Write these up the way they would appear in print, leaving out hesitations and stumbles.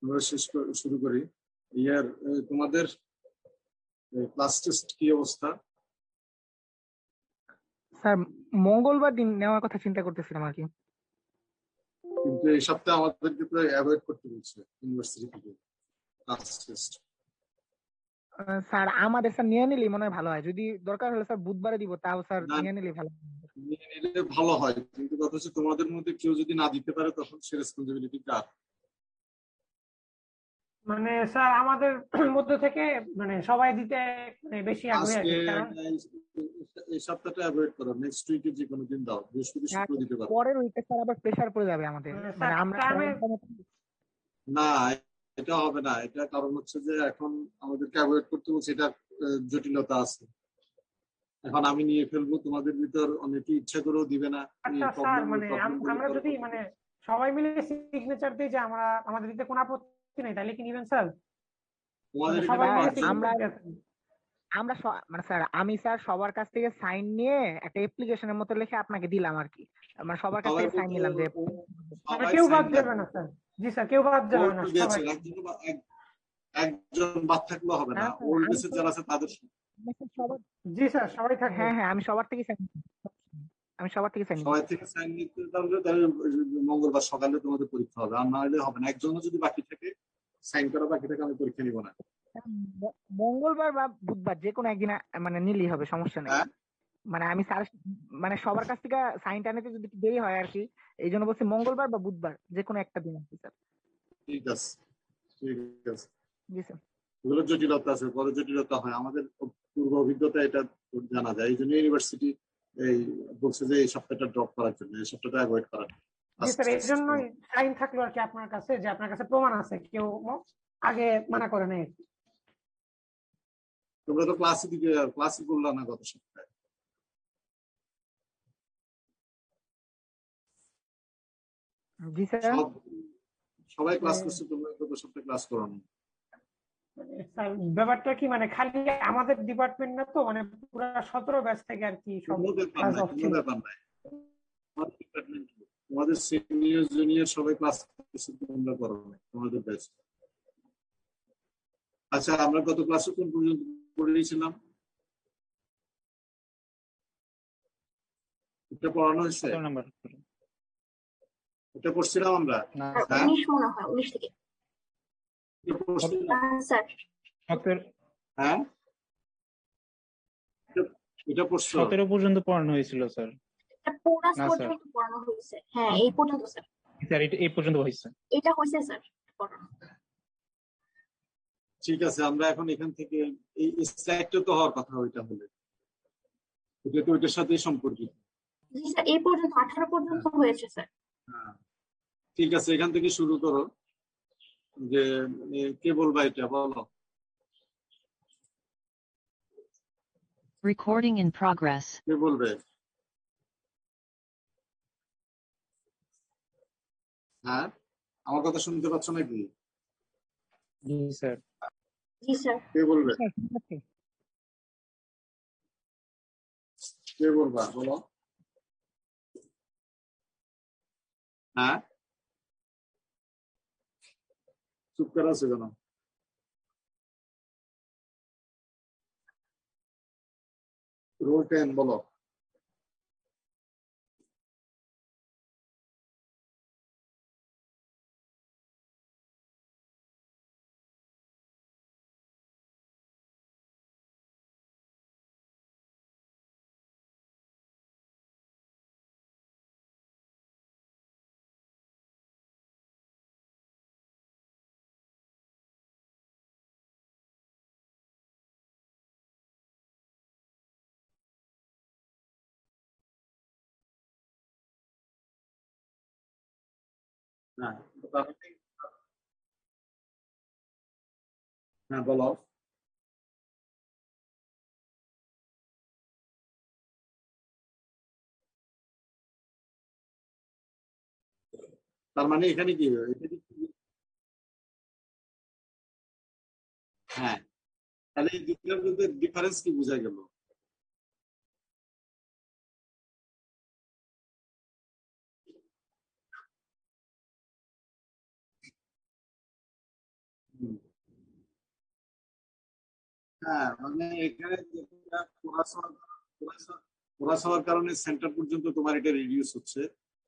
আমরা শুরু করি। ইয়ার তোমাদের ক্লাস টেস্ট কি অবস্থা? স্যার মঙ্গলবার দিন নেওয়ার কথা চিন্তা করতেছিলাম আর কি। কিন্তু এই সপ্তাহে আমাদেরকে তো অ্যাভয়েড করতে বলছে ইউনিভার্সিটি থেকে ক্লাস টেস্ট। স্যার আমাদের স্যার নিয়ে নিলেই মনে হয় ভালো হয়, যদি দরকার হলে স্যার বুধবারে দিব, তাও স্যার নিয়ে নিলেই ভালো হয়। নিয়ে নিলে ভালো হয়, কিন্তু কথা হচ্ছে তোমাদের মধ্যে কেউ যদি না দিতে পারে তখন সে রেসপন্সিবিলিটি কার? মানে স্যার আমাদের মধ্যে থেকে মানে সবাই দিতে মানে বেশি আগ্রহী আর আজকে কি, কারণ এই সপ্তাহটা অ্যাভয়েড করো, নেক্সট উইকে যে কোনো দিন দাও, বৃহস্পতি শুক্র দিতে পারো। পরের উইকে স্যার আবার প্রেসার পড়ে যাবে আমাদের, মানে আমরা না, এটা হবে না। এটা কারণ হচ্ছে যে এখন আমাদেরকে অ্যাভয়েড করতে বলছে, এটা জটিলতা আছে। এখন আমি নিয়ে ফেলবো, তোমাদের ভিতর অনেকে ইচ্ছা করেও দিবে না। আচ্ছা স্যার, মানে আমরা যদি মানে সবাই মিলে সিগনেচার দিই যে আমরা আমাদের দিতে কোনো আপত্তি নেই, তাহলে কি নিবেন স্যার? তোমাদের সবাই মিলে আমরা আমরা মানে স্যার আমি স্যার সবার কাছ থেকে সাইন নিয়ে একটা অ্যাপ্লিকেশনের মতো লিখে আপনাকে দিলাম আর কি, মানে সবার কাছ থেকে সাইন নিলাম যে কেউ বাদ যাবে না স্যার। জি স্যার, কেউ বাদ যাবে না, সবাই। একজন বাদ থাকলে হবে না, ওল্ড বেসে যারা আছে তাদের। জি স্যার, সবাই থাকবে। হ্যাঁ হ্যাঁ, আমি সবার থেকে সাইন সবাই থেকে সাইন নিতে পারলে তাহলে মঙ্গলবার সকালে তোমাদের পরীক্ষা হবে, আর না হলে হবে না। একজনও যদি বাকি থাকে সাইন করা বাকি থাকে, আমি পরীক্ষা নিব না। মঙ্গলবার বা বুধবার যে কোনো একদিন মানে নিলেই হবে, সমস্যা নেই। মানে আমি স্যার মানে সবার কাছ থেকে সাইনটা নিতে যদি দেরি হয় আর কি, এই জন্য বলছি মঙ্গলবার বা বুধবার যে কোনো একটা দিন আর কি স্যার। ঠিক আছে, ঠিক আছে। জি স্যার। এগুলো জটিলতা আছে, বড় জটিলতা হয়, আমাদের পূর্ব অভিজ্ঞতা এটা জানা যায়। এই জন্য ইউনিভার্সিটি এই বলছে যে এই সপ্তাহটা ড্রপ করার জন্য, এই সপ্তাহটা অ্যাভয়েড করার। জি স্যার, এই জন্যই সাইন থাকলো আর কি আপনার কাছে, যে আপনার কাছে প্রমাণ আছে, কেউ আগে মানা করে নাই। তোমরা তো ক্লাসই করলা না গত সপ্তাহে। জি স্যার। সবাই ক্লাস করছে, তোমরা গত সপ্তাহে ক্লাস করো না। স্যার ব্যাপারটা কি, মানে খালি আমাদের ডিপার্টমেন্ট না তো, মানে পুরো 17 ব্যাচ থেকে আর কি সব ক্লাস অফ ছিল। তোমাদের সিনিয়র জুনিয়র সবাই ক্লাস করছে, তোমরা করো না তোমাদের ব্যাচ। আচ্ছা, আমরা গত ক্লাসে কোন পর্যন্ত পড়েছিলাম? এটা পড়ানো হয়েছে? এটা পড়ছিলাম আমরা। হ্যাঁ, এটা 17 পর্যন্ত পড়ানো হয়েছিল স্যার। হ্যাঁ, এই পর্যন্ত স্যার। স্যার এই পর্যন্ত হয়েছে। এটা হয়েছে স্যার। ঠিক আছে, আমরা এখন এখান থেকে এই স্লাইডটা তো হওয়ার কথা, ওইটা হলে এটা তো ওইটার সাথেই সম্পর্কিত। জি স্যার, এই পর্যন্ত 18 পর্যন্ত হয়েছে স্যার। হ্যাঁ, ঠিক আছে, এখান থেকে শুরু করো। যে কে বলবা এটা, বলো। Recording in progress. কে বলবে? হ্যাঁ, আমার কথা শুনতে পাচ্ছ নাকি? জি স্যার। জি স্যার। কে বলবে? কে বলবা, বলো। হ্যাঁ, চুপ করে আছো কেন? রোল 10 বলো। হ্যাঁ, বলো। তার মানে এখানে কি, হ্যাঁ, তাহলে এই দুটোর মধ্যে ডিফারেন্স কি বোঝা গেল? হ্যাঁ মানে এখানে যেটা খোলা হওয়ার কারণে সেন্টার পর্যন্ত তোমার এটা রিডিউস হচ্ছে,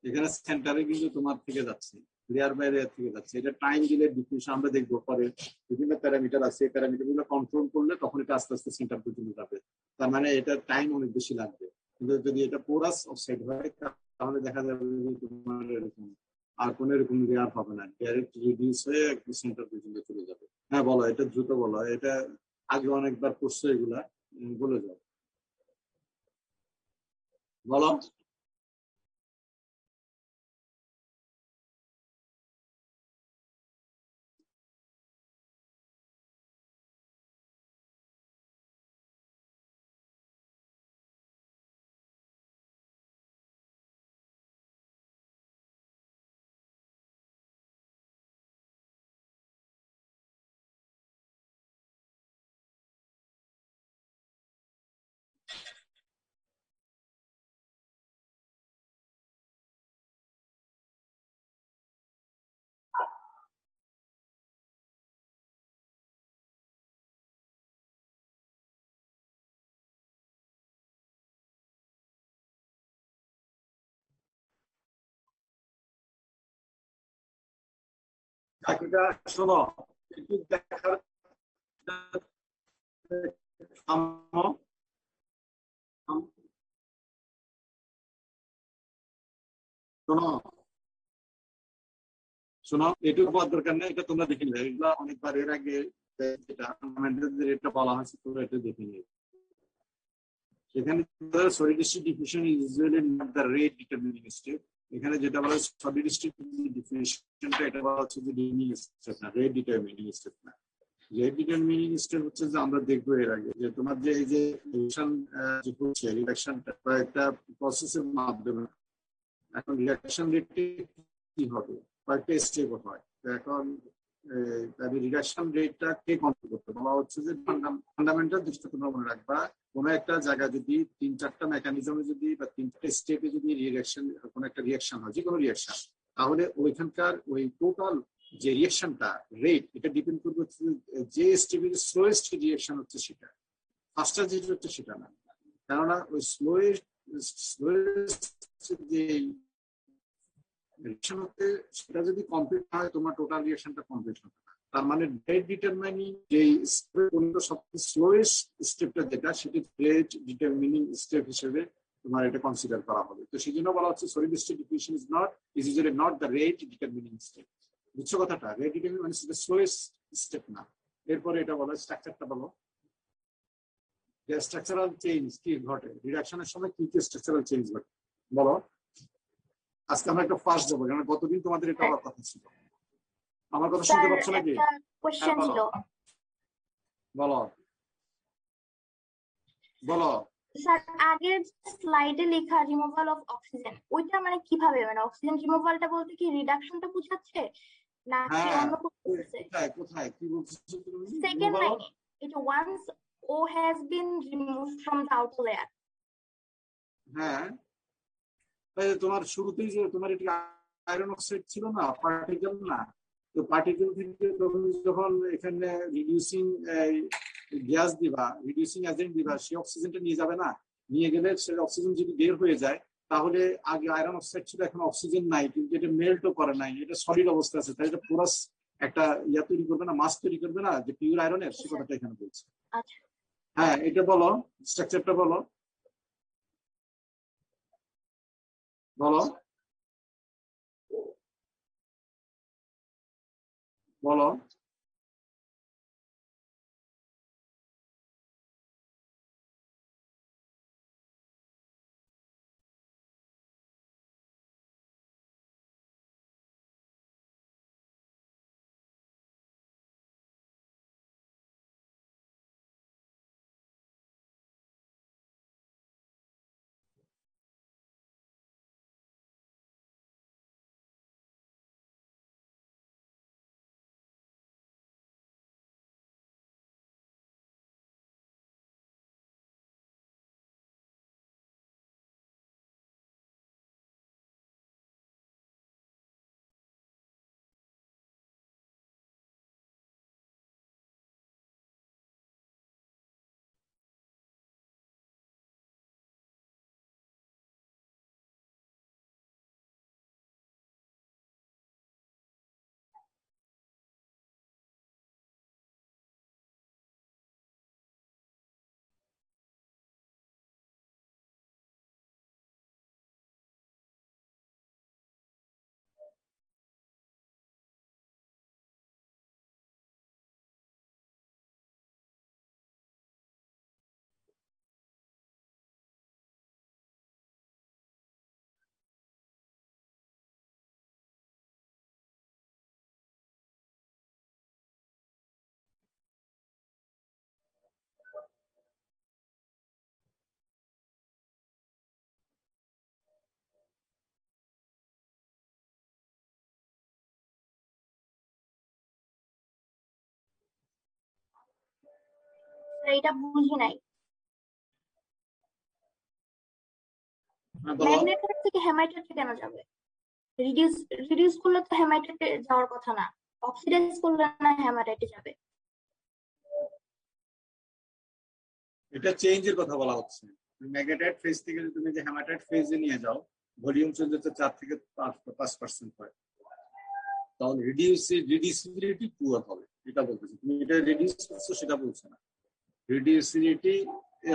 এখানে সেন্টারে কিন্তু তোমার থেকে যাচ্ছে, লেয়ার বাই লেয়ার থেকে যাচ্ছে। এটা টাইম দিলে ডিফিউশন আমরা দেখবো পরে, বিভিন্ন প্যারামিটার আছে, এই প্যারামিটার গুলো কন্ট্রোল করলে তখন এটা আস্তে আস্তে সেন্টার পর্যন্ত যাবে। তার মানে এটা টাইম অনেক বেশি লাগবে। কিন্তু যদি এটা পোরাস অক্সাইড হয় তাহলে দেখা যাবে যে তোমার এরকম আর কোনো এরকম লেয়ার হবে না, ডাইরেক্ট রিডিউস হয়ে একদম সেন্টার পর্যন্ত চলে যাবে। হ্যাঁ বলো, এটা দ্রুত বলো, এটা আগে অনেকবার করছো এগুলা, বলে যাও, বলো। চাকরিটা শোনো, একটু দেখার, থামো, শোনো শোনো, এটুকু বলার দরকার নেই, এটা তোমরা দেখে নিবে, এগুলা অনেকবার এর আগে যেটা আমাদের যে রেটটা বলা হয়েছে তোমরা এটা দেখে নিবে। এখানে solidity diffusion is usually not the rate determining step. এখানে যেটা বলা হয় solidity diffusionটা, এটা বলা হচ্ছে যে determining step না, rate determining step না। রেট ডিটারমিনিং স্টেপ হচ্ছে যে আমরা দেখবো এর আগে যে তোমার যে এই যে রিডাকশন যে হচ্ছে, রিডাকশনটা কয়েকটা প্রসেসের মাধ্যমে। এখন রিডাকশন রেটে কি হবে, কয়েকটা স্টেপ হয়। তো এখন রিডাকশন রেটটা কে কন্ট্রোল করতে, বলা হচ্ছে যে ফান্ডামেন্টাল জিনিসটা তোমরা মনে রাখবা, কোনো একটা জায়গায় যদি 3-4টা মেকানিজমে যদি বা 3টা স্টেপে যদি রিয়াকশন, কোনো একটা রিয়াকশন হয়, যে কোনো রিয়াকশন, তাহলে ওইখানকার ওই টোটাল যে রিয়াকশনটা রেট, এটা ডিপেন্ড করবে হচ্ছে যে স্টেপের স্লোয়েস্ট রিয়াকশন হচ্ছে সেটা, ফার্স্টার যেটা হচ্ছে সেটা না। কেননা ওই স্লোয়েস্ট যে রিয়াকশন হতে, সেটা যদি কমপ্লিট হয় তোমার টোটাল রিয়াকশনটা কমপ্লিট হবে না। তার মানে রেট ডিটারমাইনিং যে সবচেয়ে স্লোয়েস্ট স্টেপটা যেটা, সেটি রেট ডিটারমিনিং স্টেপ হিসেবে তোমার এটা কনসিডার করা হবে। তো সেই জন্য বলা হচ্ছে solidity diffusion is usually not the rate determining step। বুঝছো কথাটা? রেট ডিটারমিনিং মানে সেটা স্লোয়েস্ট স্টেপ না। এরপরে এটা বলো, স্ট্রাকচারটা বলো, স্ট্রাকচারাল চেঞ্জ কি ঘটে রিডাকশনের সময়, কি কি স্ট্রাকচারাল চেঞ্জ ঘটে বলো। আজকে আমরা একটা ফার্স্ট যাবো, কারণ গতদিন তোমাদের এটা হওয়ার কথা ছিল। আমার কথা শুনতে স্যার পাচ্ছ নাকি? একটা হ্যাঁ কোশ্চেন বলো, ছিল। বলো, বলো। স্যার আগের স্লাইডে লেখা রিমুভাল অফ অক্সিজেন, ওইটা মানে কিভাবে, মানে অক্সিজেন রিমুভালটা বলতে কি রিডাকশনটা বোঝাচ্ছে নাকি হ্যাঁ, অন্য কিছু বোঝাচ্ছে? কোথায় কোথায় কি বলছো তুমি? সেকেন্ড লাইনে এটা once O has been removed from the outer layer. হ্যাঁ, তোমার শুরুতেই যে তোমার এটি আয়রন অক্সাইড ছিল না, পার্টিকেল না, তো পার্টিকেল থেকে তুমি যখন এখানে রিডিউসিং গ্যাস দিবা, রিডিউসিং এজেন্ট দিবা, সে অক্সিজেনটা নিয়ে যাবে না, নিয়ে গেলে সে অক্সিজেন যদি বের হয়ে যায়, তাহলে আগে আয়রন অক্সাইড ছিল, এখন অক্সিজেন নাই, কিন্তু এটা মেল্টও করে নাই, এটা সলিড অবস্থা আছে, তাই এটা পুরো একটা ইয়া তৈরি করবে না, মাস তৈরি করবে না, যে পিওর আয়রনের, সে কথাটা এখানে বলছে। আচ্ছা হ্যাঁ এটা বলো, স্ট্রাকচারটা বলো, বলো, বলো। এটা বুঝি নাই। হ্যাঁ, বলো। ম্যাগনেটাইট থেকে হেমাটাইটে কেন যাবে? রিডিউস করলে তো হেমাটাইটে যাওয়ার কথা না, অক্সিডাইজ করলে না হেমাটাইটে যাবে। এটা চেঞ্জের কথা বলা হচ্ছে। ম্যাগনেটাইট ফেজ থেকে যদি তুমি যে হেমাটাইট ফেজে নিয়ে যাও, ভলিউম চেঞ্জ হচ্ছে 4 থেকে 5% হয়, তখন রিডিউসিবিলিটি পুয়ার হবে, এটা বলতেছে। তুমি এটা রিডিউস করছো সেটা বলছো না। রিডিউসিবিলিটি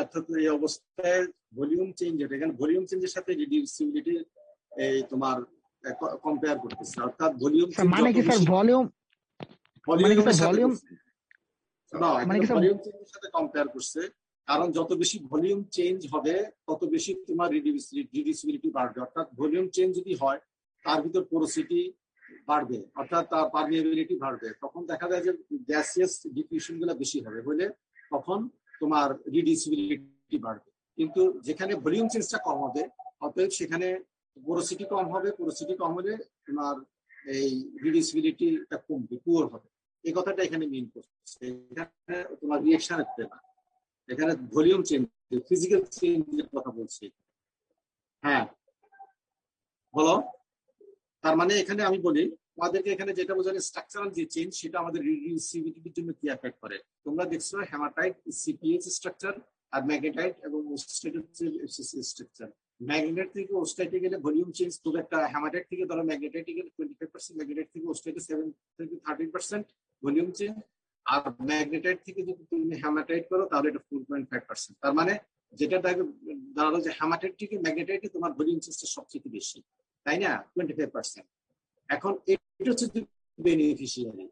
অর্থাৎ এই অবস্থায় ভলিউম চেঞ্জ, এখানে ভলিউম চেঞ্জের সাথে রিডিউসিবিলিটি এই তোমার কম্পেয়ার করতেছে, অর্থাৎ ভলিউম চেঞ্জ মানে কি স্যার ভলিউম, মানে কি স্যার ভলিউম, মানে কি স্যার ভলিউম চেঞ্জের সাথে কম্পেয়ার করছে। কারণ যত বেশি ভলিউম চেঞ্জ হবে তত বেশি তোমার রিডিউসিবিলিটি বাড়বে। অর্থাৎ ভলিউম চেঞ্জ যদি হয় তার ভিতর পোরোসিটি বাড়বে, অর্থাৎ তার পারমিয়াবিলিটি বাড়বে। তখন দেখা যায় যে গ্যাসিয়াস ডিফিউশন গুলো বেশি হবে, হলে তখন তোমার রিডিউসিবিলিটি বাড়বে। কিন্তু যেখানে ভলিউম চেঞ্জটা কম হবে, অতএব সেখানে পোরোসিটি কম হবে, পোরোসিটি কম হলে তোমার এই রিডিউসিবিলিটিটা কমবে, পুয়ার হবে। এই কথাটা এখানে মিন করছে। এখানে তোমার রিঅ্যাকশন হচ্ছে না, এখানে ভলিউম চেঞ্জ, ফিজিক্যাল চেঞ্জের কথা বলছি। হ্যাঁ বলো। তার মানে এখানে আমি বলি তোমাদেরকে, এখানে যেটা বোঝালে স্ট্রাকচারাল যে চেঞ্জ, সেটা আমাদের রিডিউসিবিলিটির জন্য কি এফেক্ট করে। তোমরা দেখছো হেমাটাইট সিপিএইচ স্ট্রাকচার, আর ম্যাগনেটাইট এবং ওস্টেট হচ্ছে এফসিসি স্ট্রাকচার। ম্যাগনেটাইট থেকে ওস্টেটে গেলে ভলিউম চেঞ্জ খুব একটা, হেমাটাইট থেকে ধরো ম্যাগনেটাইটে গেলে 25%, ম্যাগনেটাইট থেকে ওস্টেটে 7 থেকে 13% ভলিউম চেঞ্জ। আর ম্যাগনেটাইট থেকে যদি তুমি হেমাটাইট করো তাহলে এটা 4.5%। তার মানে যেটা দাঁড়ালো যে হেমাটাইট থেকে ম্যাগনেটাইটে তোমার ভলিউম চেঞ্জটা সবচেয়ে বেশি, তাই না, 25%। এখন এটা হচ্ছে বেনিফিশিয়ারি,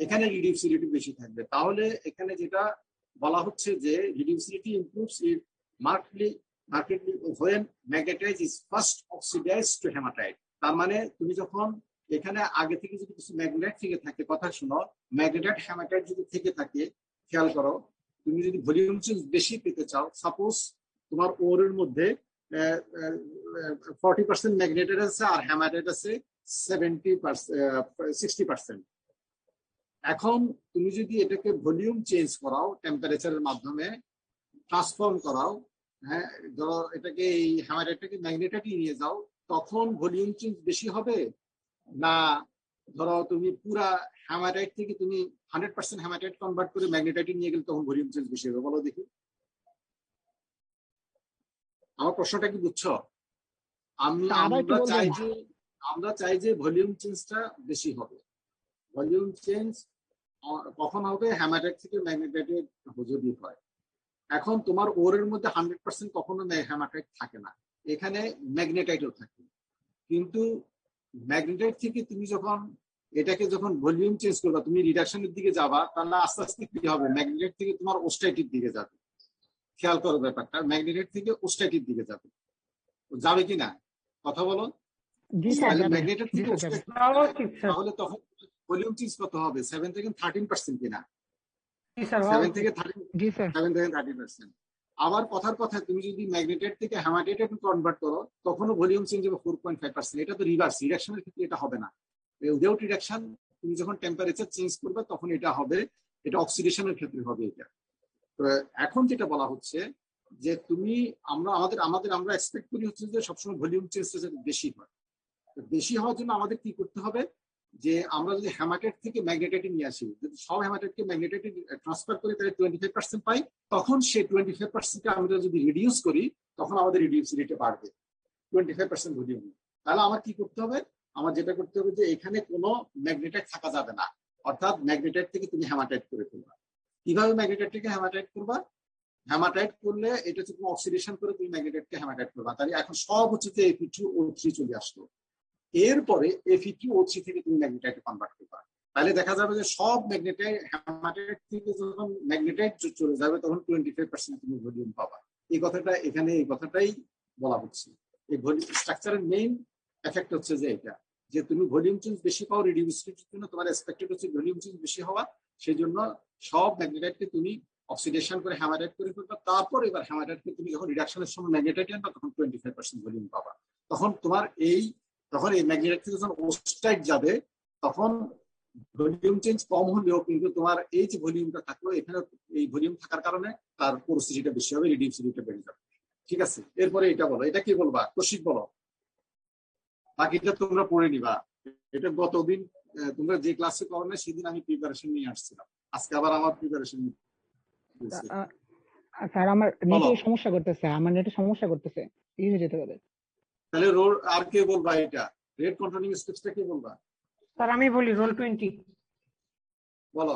এখানে রিডিউসিবিলিটি বেশি থাকবে। তাহলে এখানে যেটা বলা হচ্ছে যে reducibility improves it markedly when magnetite is first oxidized to hematite। তার মানে তুমি যখন এখানে আগে থেকে যদি কিছু ম্যাগনেটাইট থেকে থাকে, কথা শুনো, ম্যাগনেটাইট হেমাটাইট যদি থেকে থাকে, খেয়াল করো, তুমি যদি ভলিউম চেঞ্জ বেশি পেতে চাও, সাপোজ তোমার ওরের মধ্যে 40% ম্যাগনেটাইট আছে আর হেমাটাইট আছে 60%। এখন তুমি যদি এটাকে ভলিউম চেঞ্জ করাও, টেম্পারেচারের মাধ্যমে ট্রান্সফর্ম করাও, হ্যাঁ ধরো এটাকে এই হেমাটাইটটাকে ম্যাগনেটাইটে নিয়ে যাও, তখন ভলিউম চেঞ্জ বেশি হবে না ধরো তুমি পুরা হেমাটাইট থেকে তুমি 100% হেমাটাইট কনভার্ট করে ম্যাগনেটাইটে নিয়ে গেলে তখন ভলিউম চেঞ্জ বেশি হবে? বলো দেখি। আমার প্রশ্নটা কি বুঝছো? আমরা চাই যে ভলিউম চেঞ্জটা বেশি হবে। ভলিউম চেঞ্জ কখন হবে? হেমাটাইট থেকে ম্যাগনেটাইটে যদি হয়। এখন তোমার ওরের মধ্যে 100% কখনো হেমাটাইট থাকে না, এখানে ম্যাগনেটাইটও থাকে। কিন্তু ম্যাগনেটাইট থেকে তুমি এটাকে যখন ভলিউম চেঞ্জ করবা, তুমি রিডাকশনের দিকে যাবা, তাহলে আস্তে আস্তে কি হবে, ম্যাগনেটাইট থেকে তোমার ওস্টাইটের দিকে যাবে। খেয়াল করো ব্যাপারটা, ম্যাগনেটাইট থেকে ওস্টাইটের দিকে যাবে কি না? কথা বলো। ম্যাগনেটাইট থেকে ওস্টাইট, তাহলে তখন ভলিউম চেঞ্জ কত হবে? 7 থেকে 13% কিনা? 7 থেকে 13%। আবার কথার কথা, তুমি যদি ম্যাগনেটাইট থেকে হেমাটাইটে কনভার্ট করো, তখনও ভলিউম চেঞ্জ হবে 4.5%। এটা তো রিভার্স, রিডাকশনের ক্ষেত্রে এটা হবে না। উইদাউট রিডাকশন তুমি যখন টেম্পারেচার চেঞ্জ করবে তখন এটা হবে, এটা অক্সিডেশনের ক্ষেত্রে হবে এটা। তো এখন যেটা বলা হচ্ছে যে তুমি আমরা এক্সপেক্ট করি হচ্ছে যে সবসময় ভলিউম চেঞ্জটা যাতে বেশি হয়। বেশি হওয়ার জন্য আমাদের কি করতে হবে, যে আমরা যদি হেমাটাইট থেকে ম্যাগনেটাইটে নিয়ে আসি, যদি সব হেমাটাইটকে ম্যাগনেটাইটে ট্রান্সফার করি তাহলে 25% পাই, তখন সেই 25% আমরা যদি রিডিউস করি তখন আমাদের রিডিউসিবিলিটি বাড়বে 25% ভলিউম। তাহলে আমার কি করতে হবে? আমার যেটা করতে হবে যে এখানে কোনো ম্যাগনেটাইট থাকা যাবে না, অর্থাৎ ম্যাগনেটাইট থেকে তুমি হেমাটাইট করে ফেলবা। কিভাবে ম্যাগনেটাইট থেকে হেমাটাইট করবা? হেমাটাইট করলে এটা হচ্ছে তুমি অক্সিডেশন করে তুমি ম্যাগনেটাইটকে হেমাটাইট করবা। তাহলে এখন সব হচ্ছে যে Fe2O3 চলে আসলো, এরপরে Fe2O3 থেকে তুমি ম্যাগনেটাইটে কনভার্ট করবা। তাহলে দেখা যাবে যে সব ম্যাগনেটাইট হেমাটাইট থেকে যখন ম্যাগনেটাইট চলে যাবে তখন 25% তুমি ভলিউম পাবা। এই কথাটাই বলা হচ্ছে। এই স্ট্রাকচারের মেইন এফেক্ট হচ্ছে যে এটা, যে তুমি ভলিউম চেঞ্জ বেশি পাও, রিডিউসিবিলিটির জন্য তোমার এক্সপেক্টেড হচ্ছে ভলিউম চেঞ্জ বেশি হওয়া, সেই জন্য সব ম্যাগনেটাইটকে তুমি অক্সিডেশন করে হেমাটাইট করে ফেলবা। তারপর এবার হেমাটাইটকে তুমি যখন রিডাকশনের সময় ম্যাগনেটাইট আনবা তখন 25% ভলিউম পাবা। তখন এই ম্যাগনেটাইট থেকে যখন ওস্টাইট যাবে তখন ভলিউম চেঞ্জ কম হলেও কিন্তু তোমার এই যে ভলিউমটা থাকলো এখানে এই ভলিউম থাকার কারণে তার পোরোসিটিটা বেশি হবে, রিডিউসিটিটা বেড়ে যাবে। ঠিক আছে, এরপরে এটা বলো, এটা কি বলবা কৌশিক বলো, বাকিটা তোমরা পড়ে নিবা। এটা গতদিন তোমরা যে ক্লাসে করো না সেদিন আমি প্রিপারেশন নিয়ে আসছিলাম, আজকে আবার আমার প্রিপারেশন স্যার আমার নেটে সমস্যা করতেছে, আমার নেটে সমস্যা করতেছে, কি হয়ে যেতে পারে। তাহলে রোল আর কে বলবা, এটা রেট কন্ট্রোলিং স্টেপসটা কে বলবা? স্যার আমি বলি রোল 20। বলো।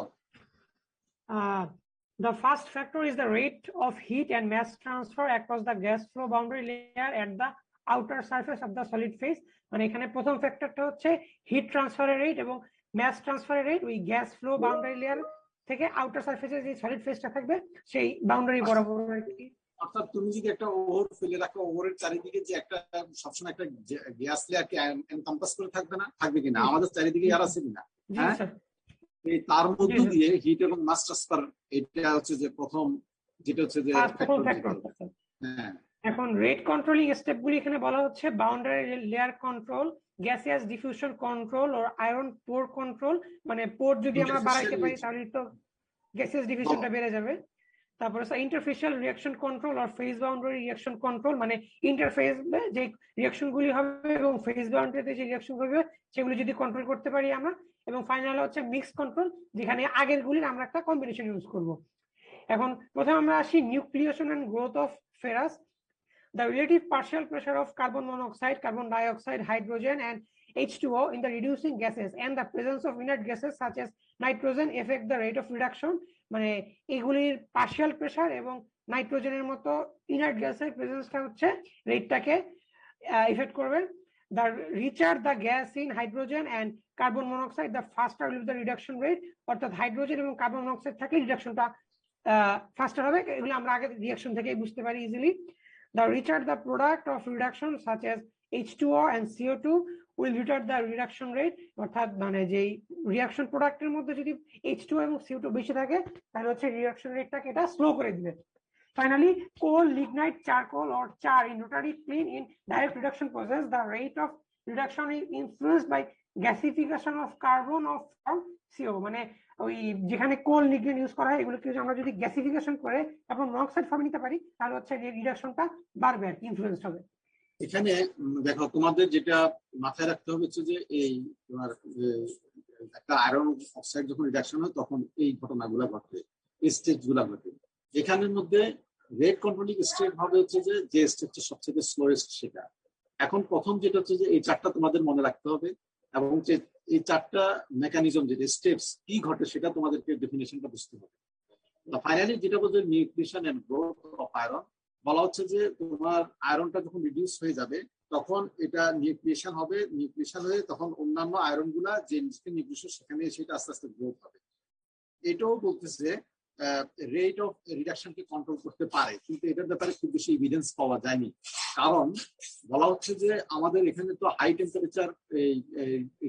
The first factor is the rate of heat and mass transfer across the gas flow boundary layer at the outer surface of the solid phase। মানে এখানে প্রথম ফ্যাক্টরটা হচ্ছে হিট ট্রান্সফারের রেট এবং ম্যাস ট্রান্সফারের রেট ওই গ্যাস ফ্লো বাউন্ডারি লেয়ার থেকে outer সারফেসে যে সলিড ফেজটা থাকবে সেই বাউন্ডারি বরাবর আর কি। অর্থাৎ তুমি যদি একটা ওভার ফেলে রাখো, ওভারের চারিদিকে যে একটা সবসময় একটা গ্যাস লেয়ারকে এনকম্পাস করে থাকবে না, থাকবে কিনা আমাদের চারিদিকে আর আছে কিনা, হ্যাঁ তার মধ্যে দিয়ে হিট এবং মাস ট্রান্সফার, এটা হচ্ছে যে প্রথম যেটা হচ্ছে যে হ্যাঁ। এখন রেট কন্ট্রোলিং স্টেপগুলি এখানে বলা হচ্ছে boundary layer control, gaseous diffusion control আর আয়রন পোর কন্ট্রোল। মানে পোর যদি আমরা বাড়াইতে পারি তাহলে তো গ্যাসিয়াস ডিফিউশনটা বেড়ে যাবে। তারপরে ইন্টারফেসিয়াল রিঅ্যাকশন কন্ট্রোল আর ফেজ বাউন্ডারি রিঅ্যাকশন কন্ট্রোল, মানে ইন্টারফেস যে রিঅ্যাকশন গুলি হবে এবং ফেজ বাউন্ডারিতে যে রিঅ্যাকশন হবে সেগুলি যদি কন্ট্রোল করতে পারি আমরা। এবং ফাইনাল হচ্ছে মিক্স কন্ট্রোল, যেখানে আগের গুলির আমরা একটা কম্বিনেশন ইউজ করব। এখন প্রথমে আমরা আসি nucleation and growth of ferrous. The relative partial pressure of carbon monoxide, carbon dioxide, hydrogen and H2O in the reducing gases and the presence of inert gases such as nitrogen affect the rate of reduction। মানে এগুলির partial pressure এবং নাইট্রোজেনের মতো inert গ্যাসের প্রেজেন্সটা হচ্ছে রেটটাকে effect করবে। The richer the gas in hydrogen and carbon monoxide, the faster will be the reduction rate। অর্থাৎ hydrogen এবং কার্বন মনোক্সাইড থাকলে রিডাকশনটা ফাস্টার হবে, এগুলো আমরা আগে রিঅ্যাকশন থেকে বুঝতে পারি easily. The richer the product of reduction such as H2O and CO2 will retard the reduction rate। অর্থাৎ মানে যে রিঅ্যাকশন প্রোডাক্টের মধ্যে যদি H2O এবং CO2 বেশি থাকে তাহলে হচ্ছে রিঅ্যাকশন রেটটাকে এটা স্লো করে দিবে। Finally, coal, lignite, charcoal or char in rotary kiln in direct reduction process, the rate of reduction is influenced by gasification of carbon of CO। মানে ওই যেখানে কোল লিগনিন ইউজ করা হয় এগুলোকে আমরা যদি গ্যাসিফিকেশন করে তারপর মনোক্সাইড ফর্মে নিতে পারি তাহলে হচ্ছে রিডাকশনটা বাড়বে আর কি, ইনফ্লুয়েন্স হবে। এখানে দেখো তোমাদের যেটা মাথায় রাখতে হবে হচ্ছে যে এই তোমার একটা আয়রন অক্সাইড যখন রিডাকশন হয় তখন এই ঘটনাগুলো ঘটে, এই স্টেজ গুলা ঘটে। এখানের মধ্যে রেট কন্ট্রোলিং স্টেপ হবে হচ্ছে যে স্টেপটা সবচেয়ে স্লোয়েস্ট সেটা। এখন প্রথম যেটা হচ্ছে যে এই চারটা তোমাদের মনে রাখতে হবে এবং যে এই চারটা মেকানিজম যেটা স্টেপস কি ঘটে সেটা তোমাদেরকে ডেফিনেশনটা বুঝতে হবে। ফাইনালি যেটা বলছে nucleation and growth of iron, বলা হচ্ছে যে তোমার আয়রনটা যখন রিডিউস হয়ে যাবে তখন এটা নিউক্লিয়েশন হবে, নিউক্লিয়েশন হয়ে তখন অন্যান্য আয়রন গুলা যে নিউক্লিয়েশন সেখানে সেটা আস্তে আস্তে গ্রোথ হবে। এটাও বলতেছে রেট অফ রিডাকশনকে কন্ট্রোল করতে পারে, কিন্তু এটার ব্যাপারে খুব বেশি এভিডেন্স পাওয়া যায়নি। কারণ বলা হচ্ছে যে আমাদের এখানে তো হাই টেম্পারেচার, এই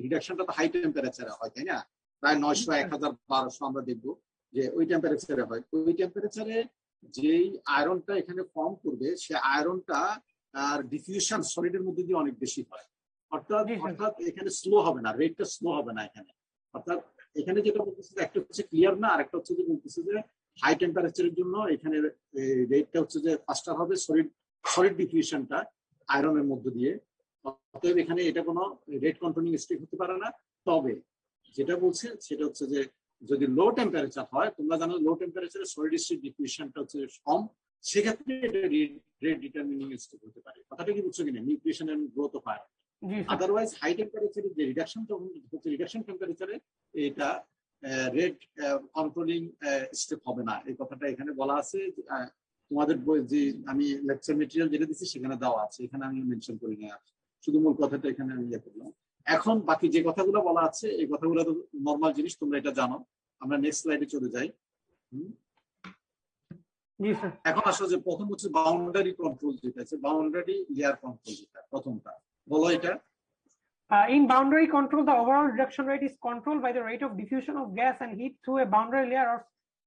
রিডাকশনটা তো হাই টেম্পারেচারে হয় তাই না, প্রায় 900, 1000, 1200 আমরা দেখবো যে ওই টেম্পারেচারে হয়। ওই টেম্পারেচারে যেই আয়রনটা এখানে ফর্ম করবে সে আয়রনটা আর ডিফিউশন সলিডের মধ্যে দিয়ে অনেক বেশি হয়। অর্থাৎ এখানে স্লো হবে না, রেটটা স্লো হবে না এখানে। অর্থাৎ এখানে যেটা বলতেছে একটা হচ্ছে ক্লিয়ার না, আর একটা হচ্ছে যে বলতেছে যে হাই টেম্পারেচারের জন্য এখানে রেটটা হচ্ছে যে ফাস্টার হবে সলিড ডিফিউশনটা আয়রনের মধ্যে দিয়ে। অতএব এখানে এটা কোনো রেট কন্ট্রোলিং স্টেপ হতে পারে না। তবে যেটা বলছে সেটা হচ্ছে যে যদি লো টেম্পারেচার হয়, তোমরা জানো লো টেম্পারেচারে সলিড স্টেট ডিফিউশনটা হচ্ছে কম, সেক্ষেত্রে এটা রেট ডিটারমিনিং স্টেপ হতে পারে। কথাটা কি বুঝছো কিনা? Nucleation and growth of iron. Otherwise high টেম্পারেচারে যে রিডাকশন হচ্ছে রিডাকশন টেম্পারেচারে এটা রেট কন্ট্রোলিং স্টেপ হবে না, এই কথাটা এখানে বলা আছে। তোমাদের যে আমি লেকচার মেটেরিয়াল যেটা দিচ্ছি সেখানে দেওয়া আছে, এখানে আমি মেনশন করি না, শুধু মূল কথাটা এখানে আমি ইয়ে করলাম। এখন বাকি যে কথাগুলো বলা আছে এই কথাগুলো তো নর্মাল জিনিস, তোমরা এটা জানো। আমরা নেক্সট স্লাইডে চলে যাই। এখন আসলে যে প্রথম হচ্ছে বাউন্ডারি কন্ট্রোল, যেটা আছে বাউন্ডারি লেয়ার কন্ট্রোল, যেটা প্রথমটা বলো এটা। In boundary control, the overall reduction rate is controlled by the rate of diffusion of gas and heat through a boundary layer of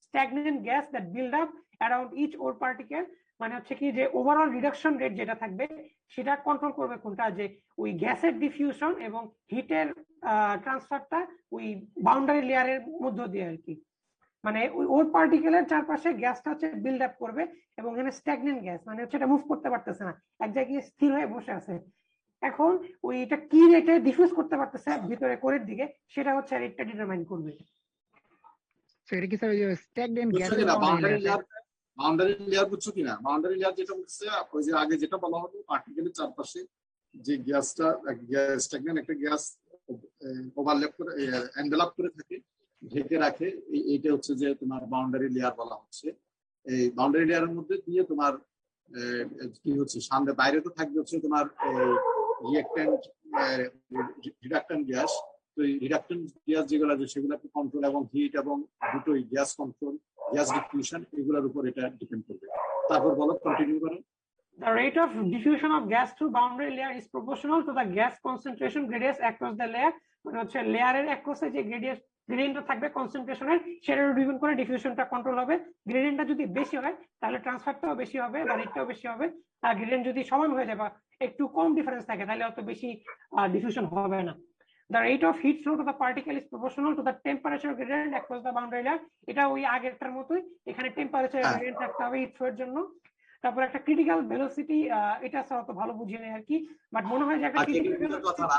stagnant gas that build up around each ore particle. মানে হচ্ছে কি যে overall reduction rate যেটা থাকবে সেটা control করবে কোনটা, যে ওই গ্যাসের ডিফিউশন এবং হিটের ট্রান্সফারটা ওই বাউন্ডারি লেয়ারের মধ্য দিয়ে আর কি। মানে ওর পার্টিকেলের চারপাশে গ্যাসটা হচ্ছে বিল্ড আপ করবে এবং এখানে স্ট্যাগনেন্ট গ্যাস মানে হচ্ছে এটা মুভ করতে পারতেছে না, এক জায়গায় স্থির হয়ে বসে আছে। এখন ওইটা কি রেটে ডিফিউজ করতে পারতেছে ভিতরে কোরের দিকে, সেটা হচ্ছে রেটটা ডিটারমাইন করবে। এটা কি স্যার ওই যে স্ট্যাগনেন্ট বুঝছো গ্যাসের কিনা বাউন্ডারি বাউন্ডারি লেয়ার বুঝছো কিনা? বাউন্ডারি লেয়ার যেটা বলছে ওই যে আগে যেটা বলা হলো পার্টিকেলের চারপাশে যে গ্যাসটা স্ট্যাগনেন্ট একটা গ্যাস ওভারল্যাপ করে এনভেলপ করে থাকে, ঢেকে রাখে, এইটা হচ্ছে যে তোমার বাউন্ডারি লেয়ার বলা হচ্ছে। এই বাউন্ডারি লেয়ারের মধ্যে দিয়ে তোমার কি হচ্ছে সামনে বাইরে তো থাকবে হচ্ছে তোমার রিঅ্যাক্ট্যান্ট রিডাক্ট্যান্ট গ্যাস। তো এই রিডাক্ট্যান্ট গ্যাস যেগুলো আছে সেগুলোকে কন্ট্রোল এবং হিট এবং দুটোই গ্যাস কন্ট্রোল গ্যাস ডিফিউশন এগুলোর উপর এটা ডিপেন্ড করবে। তারপর বলো, কন্টিনিউ করো। The rate of diffusion of gas through boundary layer is proportional to the gas concentration gradients across the layer. মানে হচ্ছে লেয়ারের অ্যাক্রসে যে গ্রেডিয়েন্টটা থাকবে কনসেন্ট্রেশনের সেটার ডিপেন্ড করে ডিফিউশনটা কন্ট্রোল হবে। গ্রেডিয়েন্টটা যদি বেশি হয় তাহলে ট্রান্সফারটাও বেশি হবে বা রেটটাও বেশি হবে, আর গ্রেডিয়েন্ট যদি সমান হয়ে যায় বা একটু কম ডিফারেন্স থাকে তাহলে অত বেশি ডিফিউশন হবে না। The rate of heat flow to the particle is proportional to the temperature gradient across the boundary layer. এটা ওই আগেরটার মতোই, এখানে টেম্পারেচার গ্রেডিয়েন্ট থাকতে হবে হিট ফ্লো এর জন্য। তারপর একটা ক্রিটিক্যাল ভেলোসিটি, এটা স্যার অত ভালো বুঝি না আর কি, বাট মনে হয় যে একটা কথা না,